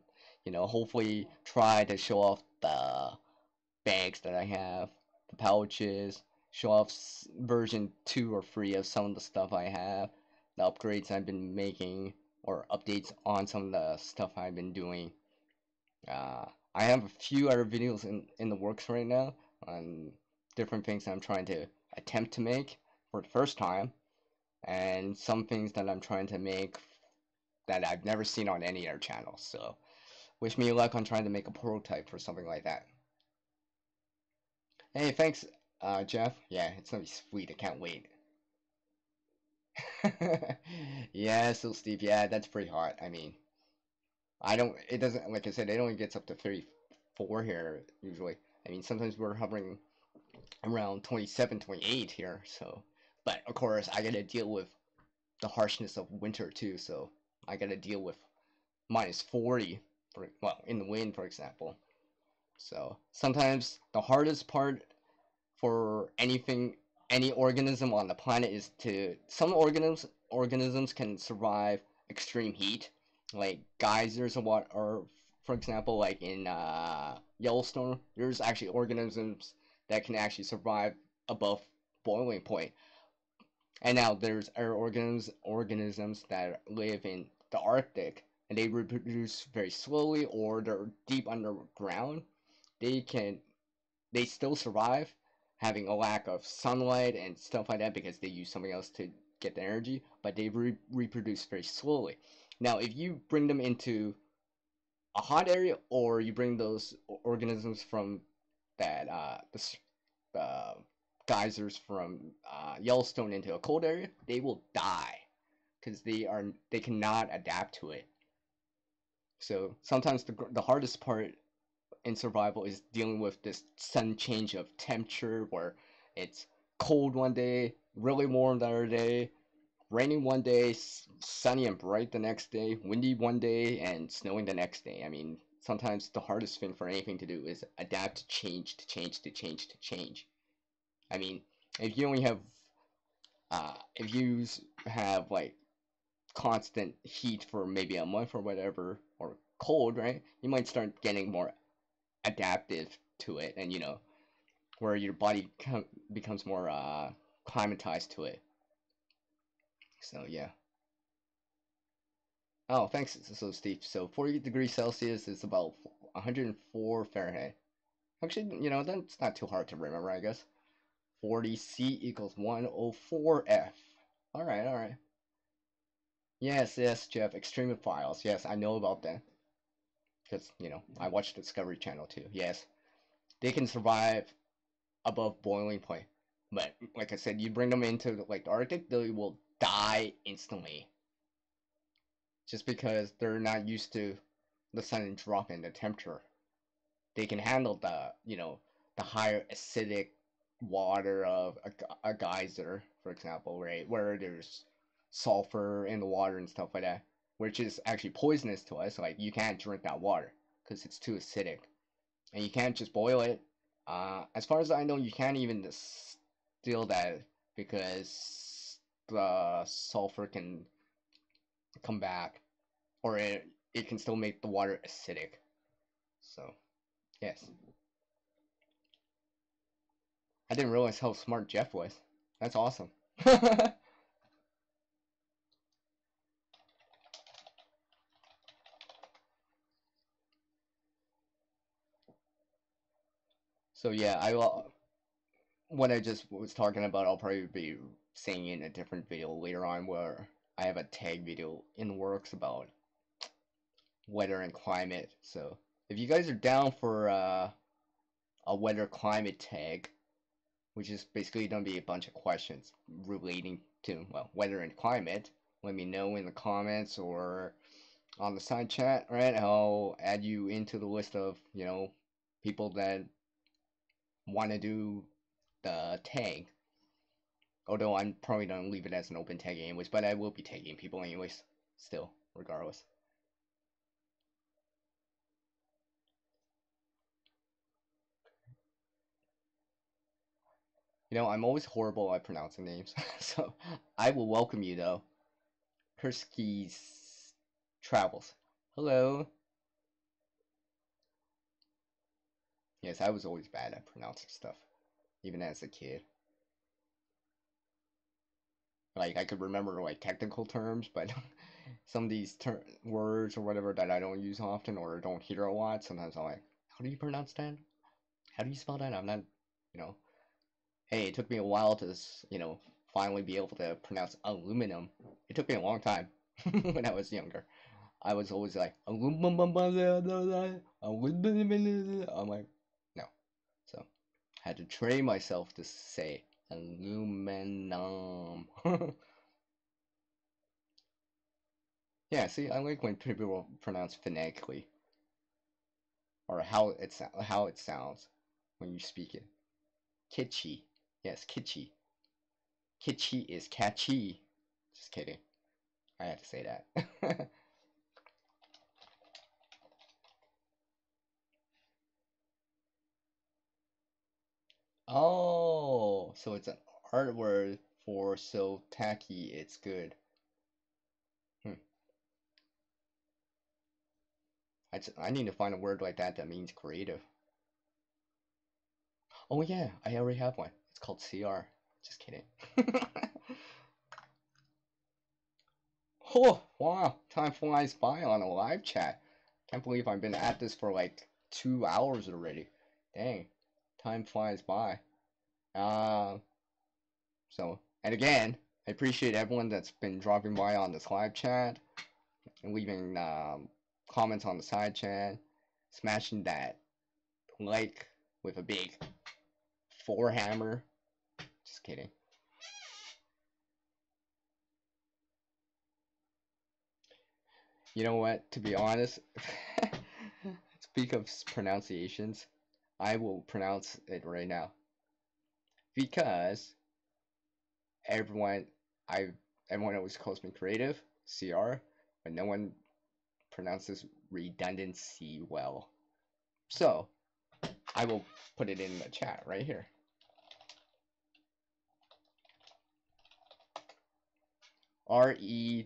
hopefully try to show off the bags that I have, the pouches, show off version 2 or 3 of some of the stuff I have, the upgrades I've been making, or updates on some of the stuff I've been doing. Uh, I have a few other videos in the works right now on different things I'm trying to attempt to make for the first time, and some things that I'm trying to make that I've never seen on any other channel. So, wish me luck on trying to make a prototype for something like that. Hey, thanks, Jeff. Yeah, it's gonna be sweet. I can't wait. Yeah, so Steve, yeah, that's pretty hot. I mean, it doesn't, like I said, it only gets up to 34 here usually. I mean, sometimes we're hovering around 27, 28 here, so. But of course, I gotta deal with the harshness of winter too, so I gotta deal with minus 40, well, in the wind, for example. So sometimes the hardest part for any organism on the planet is some organisms can survive extreme heat, like geysers or for example, like in Yellowstone, there's actually organisms that can actually survive above boiling point. And now there's other organisms that live in the Arctic and they reproduce very slowly or they're deep underground. They can they still survive having a lack of sunlight and stuff like that because they use something else to get the energy, but they reproduce very slowly. Now, if you bring them into a hot area or you bring those organisms from that uh, geysers from Yellowstone into a cold area, they will die because they cannot adapt to it. So sometimes the hardest part in survival is dealing with this sudden change of temperature where it's cold one day, really warm the other day, raining one day, sunny and bright the next day, windy one day, and snowing the next day. I mean, sometimes the hardest thing for anything to do is adapt to change, to change, to change, to change. I mean, if you only have, if you have like constant heat for maybe a month or whatever, or cold, right? You might start getting more adaptive to it, and where your body becomes more climatized to it. So yeah. Oh, thanks. So Steve, so 40 degrees Celsius is about 104 Fahrenheit. Actually, that's not too hard to remember, I guess. 40 C equals 104 F. All right, all right. Yes, yes, Jeff. Extremophiles. Yes, I know about that. Because, I watch Discovery Channel too. Yes, they can survive above boiling point. But, like I said, you bring them into, like, the Arctic, they will die instantly. Just because they're not used to the sudden drop in the temperature. They can handle the higher acidic water of a geyser, for example, right, where there's sulfur in the water and stuff like that, which is actually poisonous to us. Like, you can't drink that water because it's too acidic, and you can't just boil it. As far as I know, you can't even distill that because the sulfur can come back, or it can still make the water acidic. So, yes. I didn't realize how smart Jeff was. That's awesome. So yeah, what I just was talking about, I'll probably be saying in a different video later on, where I have a tag video in the works about weather and climate. So if you guys are down for a weather climate tag, which is basically going to be a bunch of questions relating to, well, weather and climate, let me know in the comments or on the side chat, right? I'll add you into the list of, people that want to do the tag. Although I'm probably gonna leave it as an open tag anyways, but I will be tagging people anyways, still, regardless. I'm always horrible at pronouncing names, so I will welcome you though. Persky's Travels. Hello. Yes, I was always bad at pronouncing stuff, even as a kid. Like, I could remember, like, technical terms, but some of these words or whatever that I don't use often or don't hear a lot, sometimes I'm like, how do you pronounce that? How do you spell that? I'm not, you know. Hey, it took me a while to, finally be able to pronounce aluminum. It took me a long time when I was younger. I was always like, aluminum. I'm like, no. So, I had to train myself to say aluminum. Yeah, see, I like when people pronounce phonetically, or how it sounds when you speak it. Kitschy. Yes, kitschy. Kitschy is catchy. Just kidding. I had to say that. Oh, so it's an art word for so tacky it's good. Hmm. I need to find a word like that means creative. Oh yeah, I already have one. It's called CR. Just kidding. Oh, wow. Time flies by on a live chat. Can't believe I've been at this for like 2 hours already. Dang. Time flies by. Uh, and again, I appreciate everyone that's been dropping by on this live chat and leaving comments on the side chat, smashing that like with a big four hammer. Just kidding. You know what? To be honest, speak of pronunciations, I will pronounce it right now because everyone, I everyone always calls me creative, CR, but no one pronounces redundancy well. So I will put it in the chat right here. Redondense.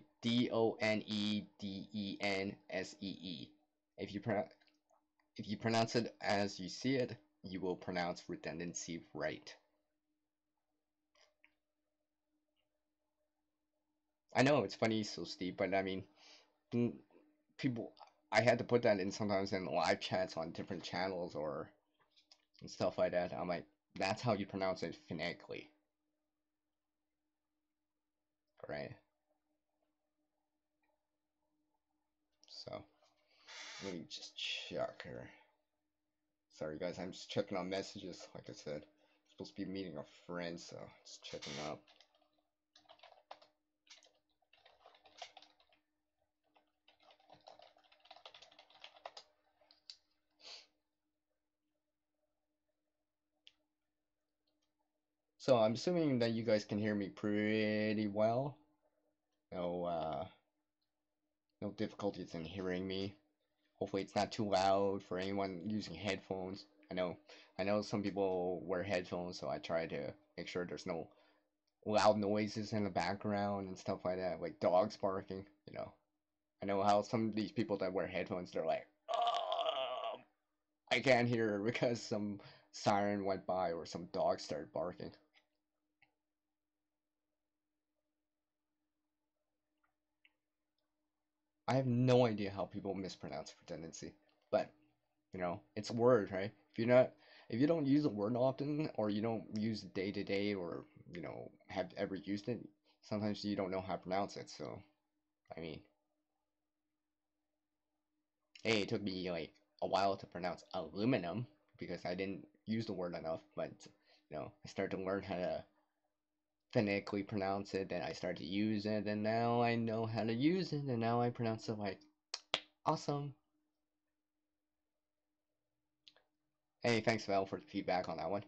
If you pronounce, if you pronounce it as you see it, you will pronounce redundancy right. I know it's funny, so Steve, but I mean, people, I had to put that in sometimes in live chats on different channels or and stuff like that. I'm like, that's how you pronounce it phonetically, right? So let me just check here. Sorry guys, I'm just checking on messages. Like I said, I'm supposed to be meeting a friend, so just checking up. So I'm assuming that you guys can hear me pretty well. No, no difficulties in hearing me. Hopefully it's not too loud for anyone using headphones. I know some people wear headphones, so I try to make sure there's no loud noises in the background and stuff like that, like dogs barking, you know. I know how some of these people that wear headphones, they're like, oh, I can't hear because some siren went by or some dog started barking. I have no idea how people mispronounce redundancy, but you know, it's a word, right? If you don't use a word often, or you don't use it day to day, or you know, have ever used it, sometimes you don't know how to pronounce it. So, I mean, hey, it took me like a while to pronounce aluminum because I didn't use the word enough, but you know, I started to learn how to phonetically pronounce it, then I started to use it, and now I know how to use it, and now I pronounce it like awesome. Hey, thanks Val for the feedback on that one.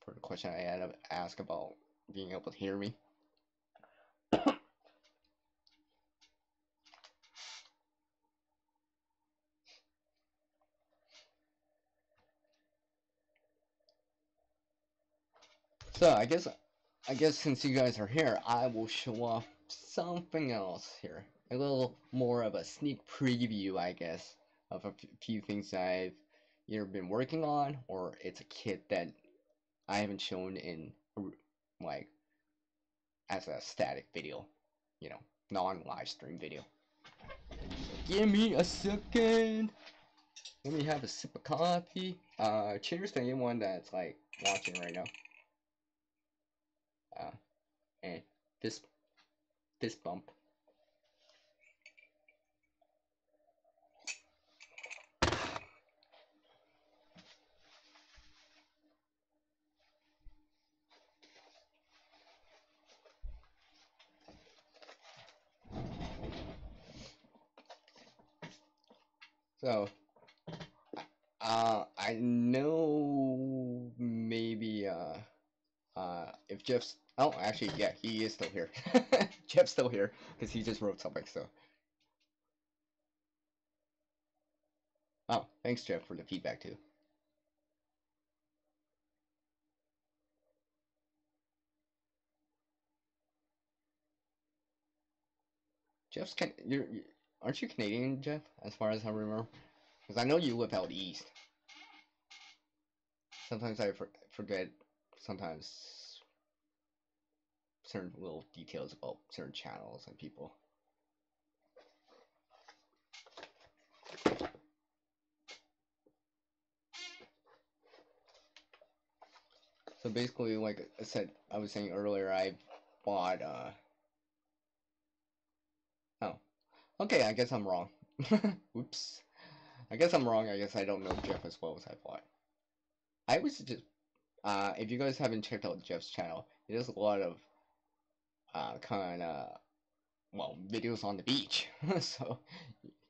For the question I had to ask about being able to hear me. So I guess since you guys are here, I will show off something else here. A little more of a sneak preview, I guess, of a few things I've either been working on or it's a kit that I haven't shown in like as a static video, you know, non-live stream video. Give me a second. Let me have a sip of coffee. Cheers to anyone that's like watching right now. And this bump. So, I know maybe if Jeff's oh actually yeah he is still here. Jeff's still here because he just wrote something. So oh thanks Jeff for the feedback too. Jeff's can aren't you Canadian, Jeff? As far as I remember, because I know you live out east. Sometimes I forget. Sometimes certain little details about certain channels and people. So basically, like I said, I was saying earlier, I bought oh, okay, I guess I'm wrong. Oops. I guess I'm wrong. I guess I don't know Jeff as well as I thought. I was just if you guys haven't checked out Jeff's channel, he does a lot of kind of well videos on the beach, so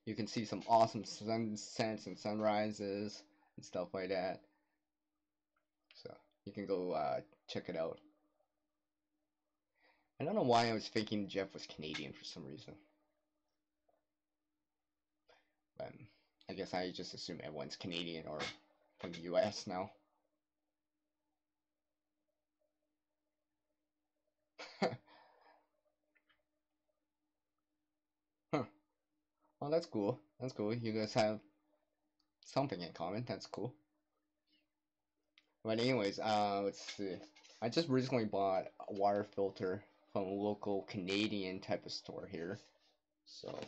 you can see some awesome sunsets and sunrises and stuff like that. So you can go check it out. I don't know why I was thinking Jeff was Canadian for some reason. But I guess I just assume everyone's Canadian or from the US now. Huh. Well, that's cool. That's cool. You guys have something in common. That's cool. But anyways, let's see. I just recently bought a water filter from a local Canadian type of store here. So,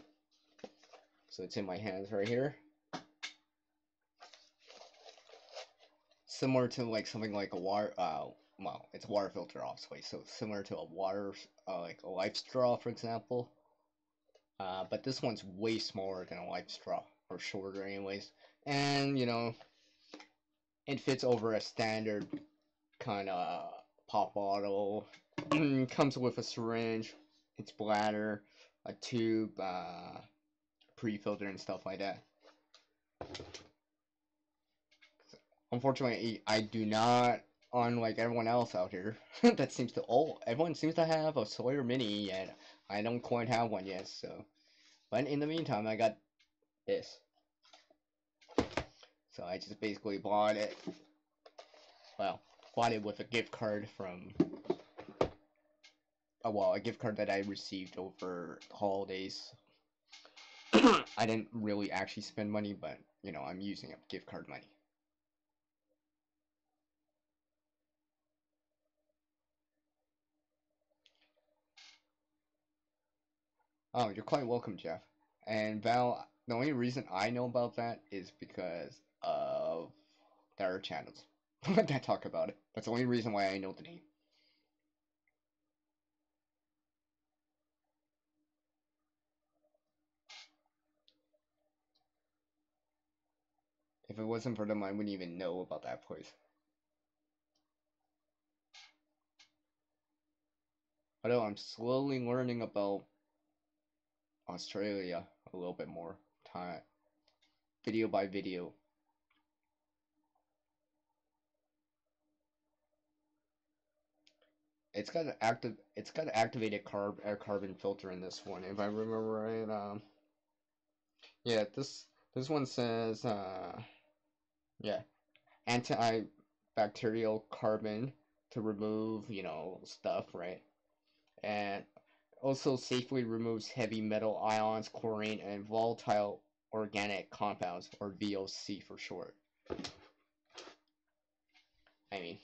so it's in my hands right here. Similar to like something like a water, well, it's a water filter obviously. So similar to a water, like a life straw, for example. But this one's way smaller than a life straw, or shorter anyways. And, you know, it fits over a standard kind of pop bottle. Comes with a syringe, its bladder, a tube, pre-filter and stuff like that. Unfortunately, I do not, unlike everyone else out here, that seems to, everyone seems to have a Sawyer Mini, and I don't quite have one yet, so. But in the meantime, I got this. So I just basically bought it, well, bought it with a gift card from, well, a gift card that I received over the holidays. I didn't really actually spend money, but, you know, I'm using up gift card money. Oh, you're quite welcome, Jeff. And Val, the only reason I know about that is because of their channels that talk about it. That's the only reason why I know the name. If it wasn't for them, I wouldn't even know about that place. Although I'm slowly learning about Australia a little bit more, time, video by video. It's got an activated air carbon filter in this one, if I remember right. Yeah, this one says yeah, antibacterial carbon to remove, you know, stuff, right? And also safely removes heavy metal ions, chlorine, and volatile organic compounds, or VOC for short. I mean,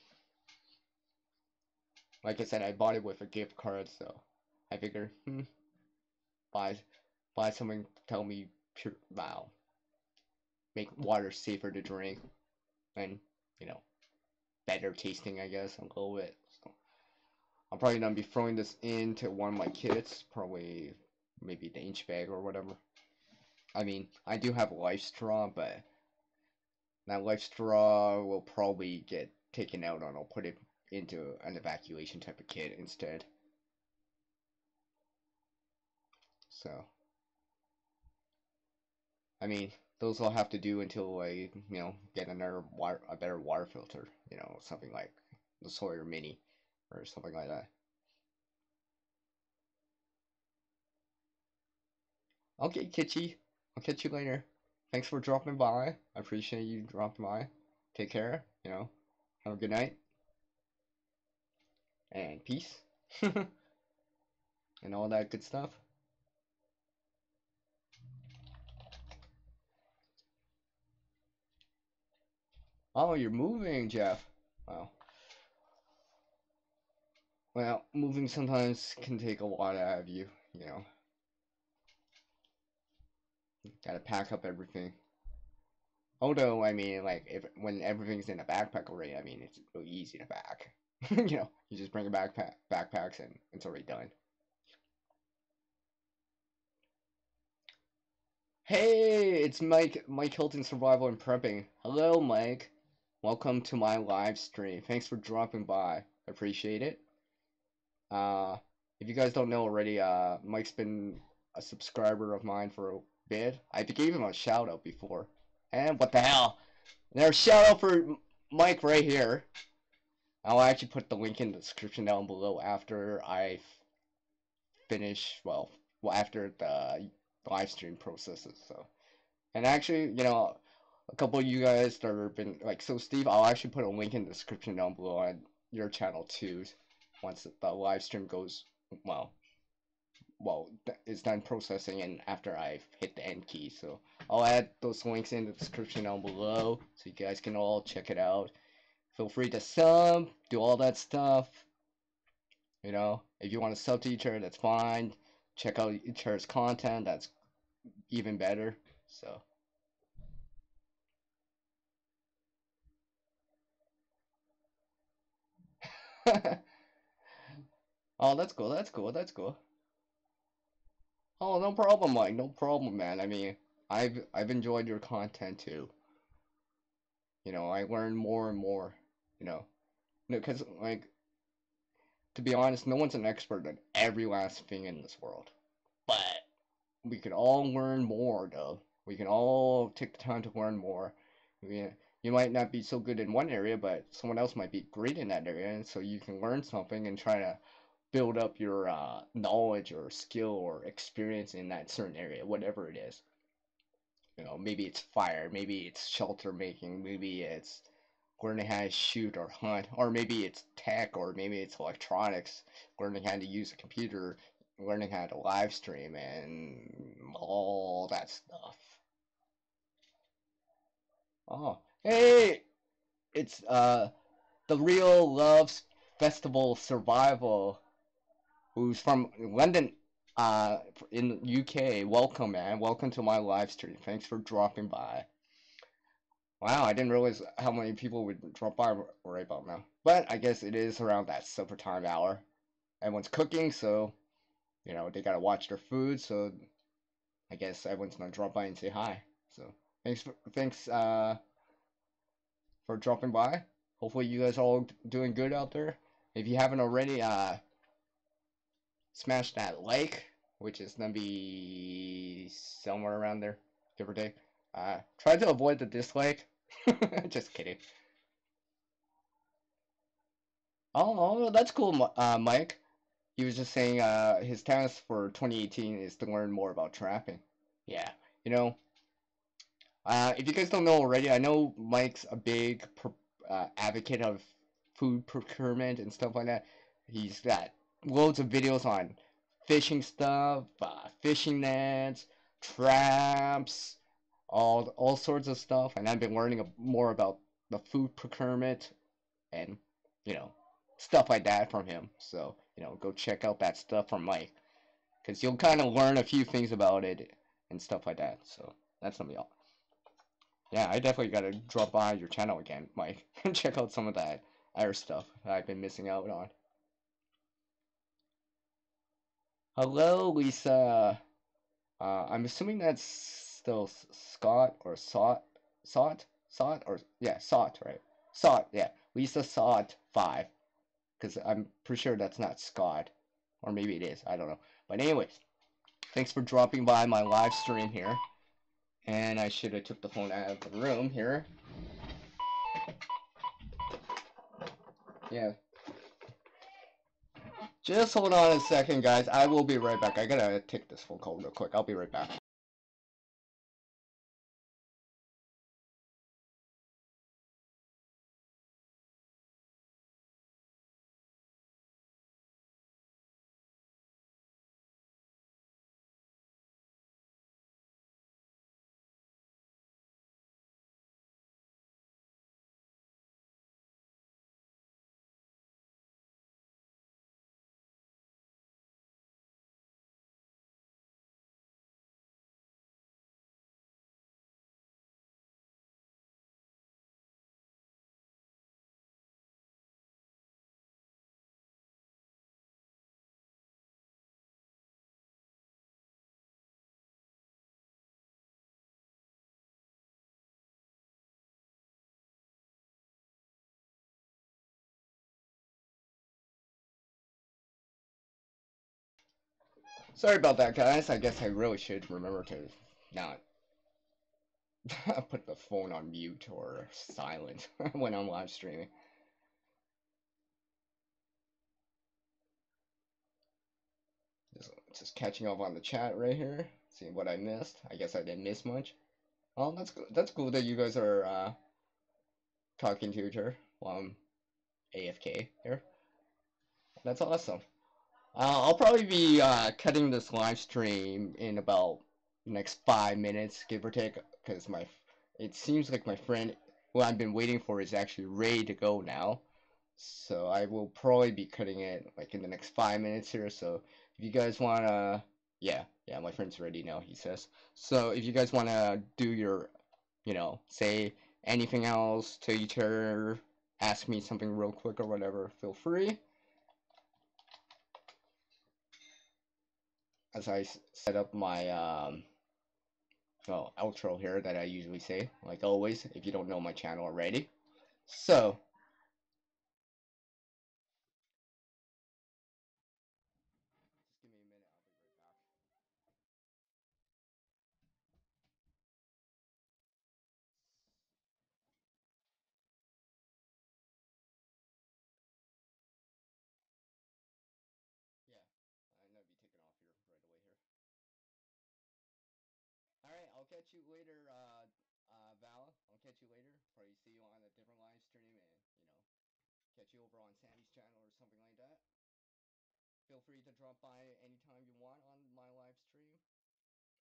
like I said, I bought it with a gift card, so I figured, buy buy something to tell me pure, wow, make water safer to drink, and, you know, better tasting, I guess, a little bit. So I'm probably gonna be throwing this into one of my kits, probably maybe the inch bag or whatever. I mean, I do have a life straw, but that life straw will probably get taken out, and I'll put it into an evacuation type of kit instead. So, I mean, those I'll have to do until I, you know, get a better water filter, you know, something like the Sawyer Mini or something like that. Okay, Kitchy, I'll catch you later. Thanks for dropping by. I appreciate you dropping by. Take care, you know, have a good night, and peace, and all that good stuff. Oh, you're moving, Jeff. Wow. Well, moving sometimes can take a lot out of you, you know. Gotta pack up everything. Although, I mean, like, if when everything's in a backpack already, I mean, it's really easy to pack. You know, you just bring a backpacks, and it's already done. Hey, it's Mike Hilton Survival and Prepping. Hello, Mike. Welcome to my live stream. Thanks for dropping by. Appreciate it. Uh, if you guys don't know already, Mike's been a subscriber of mine for a bit. I gave him a shout out before. And what the hell? There's a shout out for Mike right here. I'll actually put the link in the description down below after I finish, well, after the live stream processes. So, and actually, you know, a couple of you guys that have been like, so Steve, I'll actually put a link in the description down below on your channel too, once the live stream goes, well, well, it's done processing and after I've hit the end key. So I'll add those links in the description down below so you guys can all check it out. Feel free to sub, do all that stuff. You know, if you want to sub to each other, that's fine. Check out each other's content, that's even better. So. Oh, that's cool. That's cool. That's cool. Oh, no problem, Mike. No problem, man. I mean, I've enjoyed your content too. You know, I learn more and more. You know, because like to be honest, no one's an expert at every last thing in this world. But we can all learn more, though. We can all take the time to learn more. We, you might not be so good in one area, but someone else might be great in that area, and so you can learn something and try to build up your knowledge or skill or experience in that certain area, whatever it is. You know, maybe it's fire, maybe it's shelter making, maybe it's learning how to shoot or hunt, or maybe it's tech, or maybe it's electronics, learning how to use a computer, learning how to live stream, and all that stuff. Oh, hey, it's the Real Loves Festival Survival, who's from London, uh, in UK. Welcome, man. Welcome to my live stream. Thanks for dropping by. Wow, I didn't realize how many people would drop by right about now. But I guess it is around that supper time hour. Everyone's cooking, so you know they gotta watch their food. So I guess everyone's gonna drop by and say hi. So thanks for dropping by. Hopefully you guys are all doing good out there. If you haven't already, smash that like, which is gonna be somewhere around there, give or take. Try to avoid the dislike. Just kidding. Oh, that's cool, Mike. He was just saying his task for 2018 is to learn more about trapping. Yeah, you know, if you guys don't know already, I know Mike's a big advocate of food procurement and stuff like that. He's got loads of videos on fishing stuff, fishing nets, traps, all sorts of stuff. And I've been learning more about the food procurement and you know stuff like that from him. So you know, go check out that stuff from Mike because you'll kind of learn a few things about it and stuff like that. So that's gonna be all. Yeah, I definitely gotta drop by your channel again, Mike, and check out some of that other stuff that I've been missing out on. Hello, Lisa. I'm assuming that's still Scott or Sot, or yeah, Sot, right? Sot, yeah. Lisa Sot 5, because I'm pretty sure that's not Scott, or maybe it is. I don't know. But anyways, thanks for dropping by my live stream here. And I should have took the phone out of the room here. Yeah. Just hold on a second, guys. I will be right back. I gotta take this phone call real quick. I'll be right back. Sorry about that, guys. I guess I really should remember to not put the phone on mute or silent when I'm live streaming. Just catching up on the chat right here, seeing what I missed. I guess I didn't miss much. Oh, that's good. That's cool that you guys are talking to each other while I'm AFK here. That's awesome. I'll probably be cutting this live stream in about the next 5 minutes, give or take, because it seems like my friend who I've been waiting for is actually ready to go now. So I will probably be cutting it like in the next 5 minutes here. So if you guys wanna, yeah, my friend's ready now, he says. So if you guys wanna do your, say anything else to each other, ask me something real quick or whatever, feel free. As I set up my outro here that I usually say, like always, if you don't know my channel already. So, just give me a minute, I'll be right back. Yeah, I'm gonna be taking off here right away here. All right, I'll catch you later, Val. I'll catch you later. Probably see you on a different live stream, and catch you over on Sammy's channel or something like that. Feel free to drop by anytime you want on my live stream,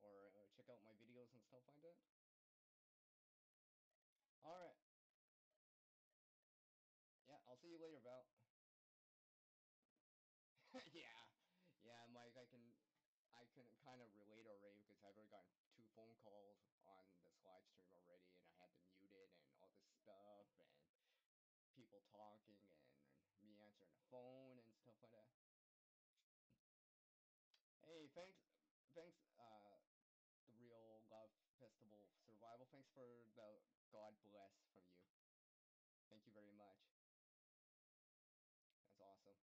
or check out my videos and stuff like that. All right, yeah, I'll see you later, Val. Yeah, yeah, Mike. I can kind of relate already because I've already gotten 2 phone calls on this live stream already, and I had to mute it and all this stuff, and people talking and me answering the phone and stuff like that. Hey, thanks, the Real Love Festival Survival. Thanks for the God bless from you. Thank you very much. That's awesome.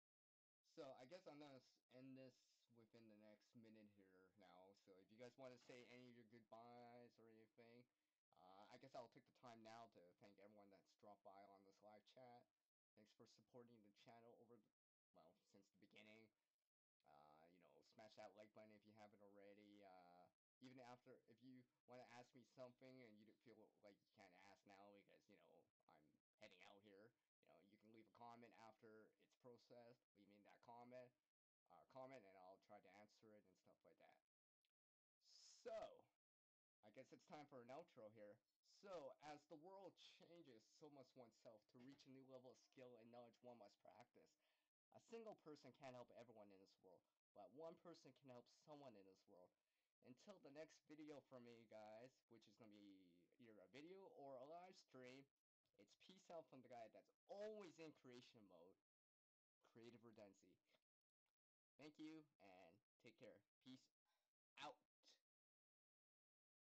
So I guess I'm gonna end this within the next minute here now. So if you guys want to say any of your goodbyes or anything, I guess I'll take the time now to thank everyone that's dropped by on this live chat. Thanks for supporting the channel since the beginning. Smash that like button if you haven't already. Even after, if you want to ask me something and you feel like you can't ask now because I'm heading out here, you can leave a comment after it's processed. Leave me that comment, and I'll try to answer it and stuff like that. So, I guess it's time for an outro here. So, as the world changes, so must oneself. To reach a new level of skill and knowledge, one must practice. A single person can't help everyone in this world, but one person can help someone in this world. Until the next video from me, guys, which is going to be either a video or a live stream, it's peace out from the guy that's always in creation mode, Creative Redundancy. Thank you, and take care. Peace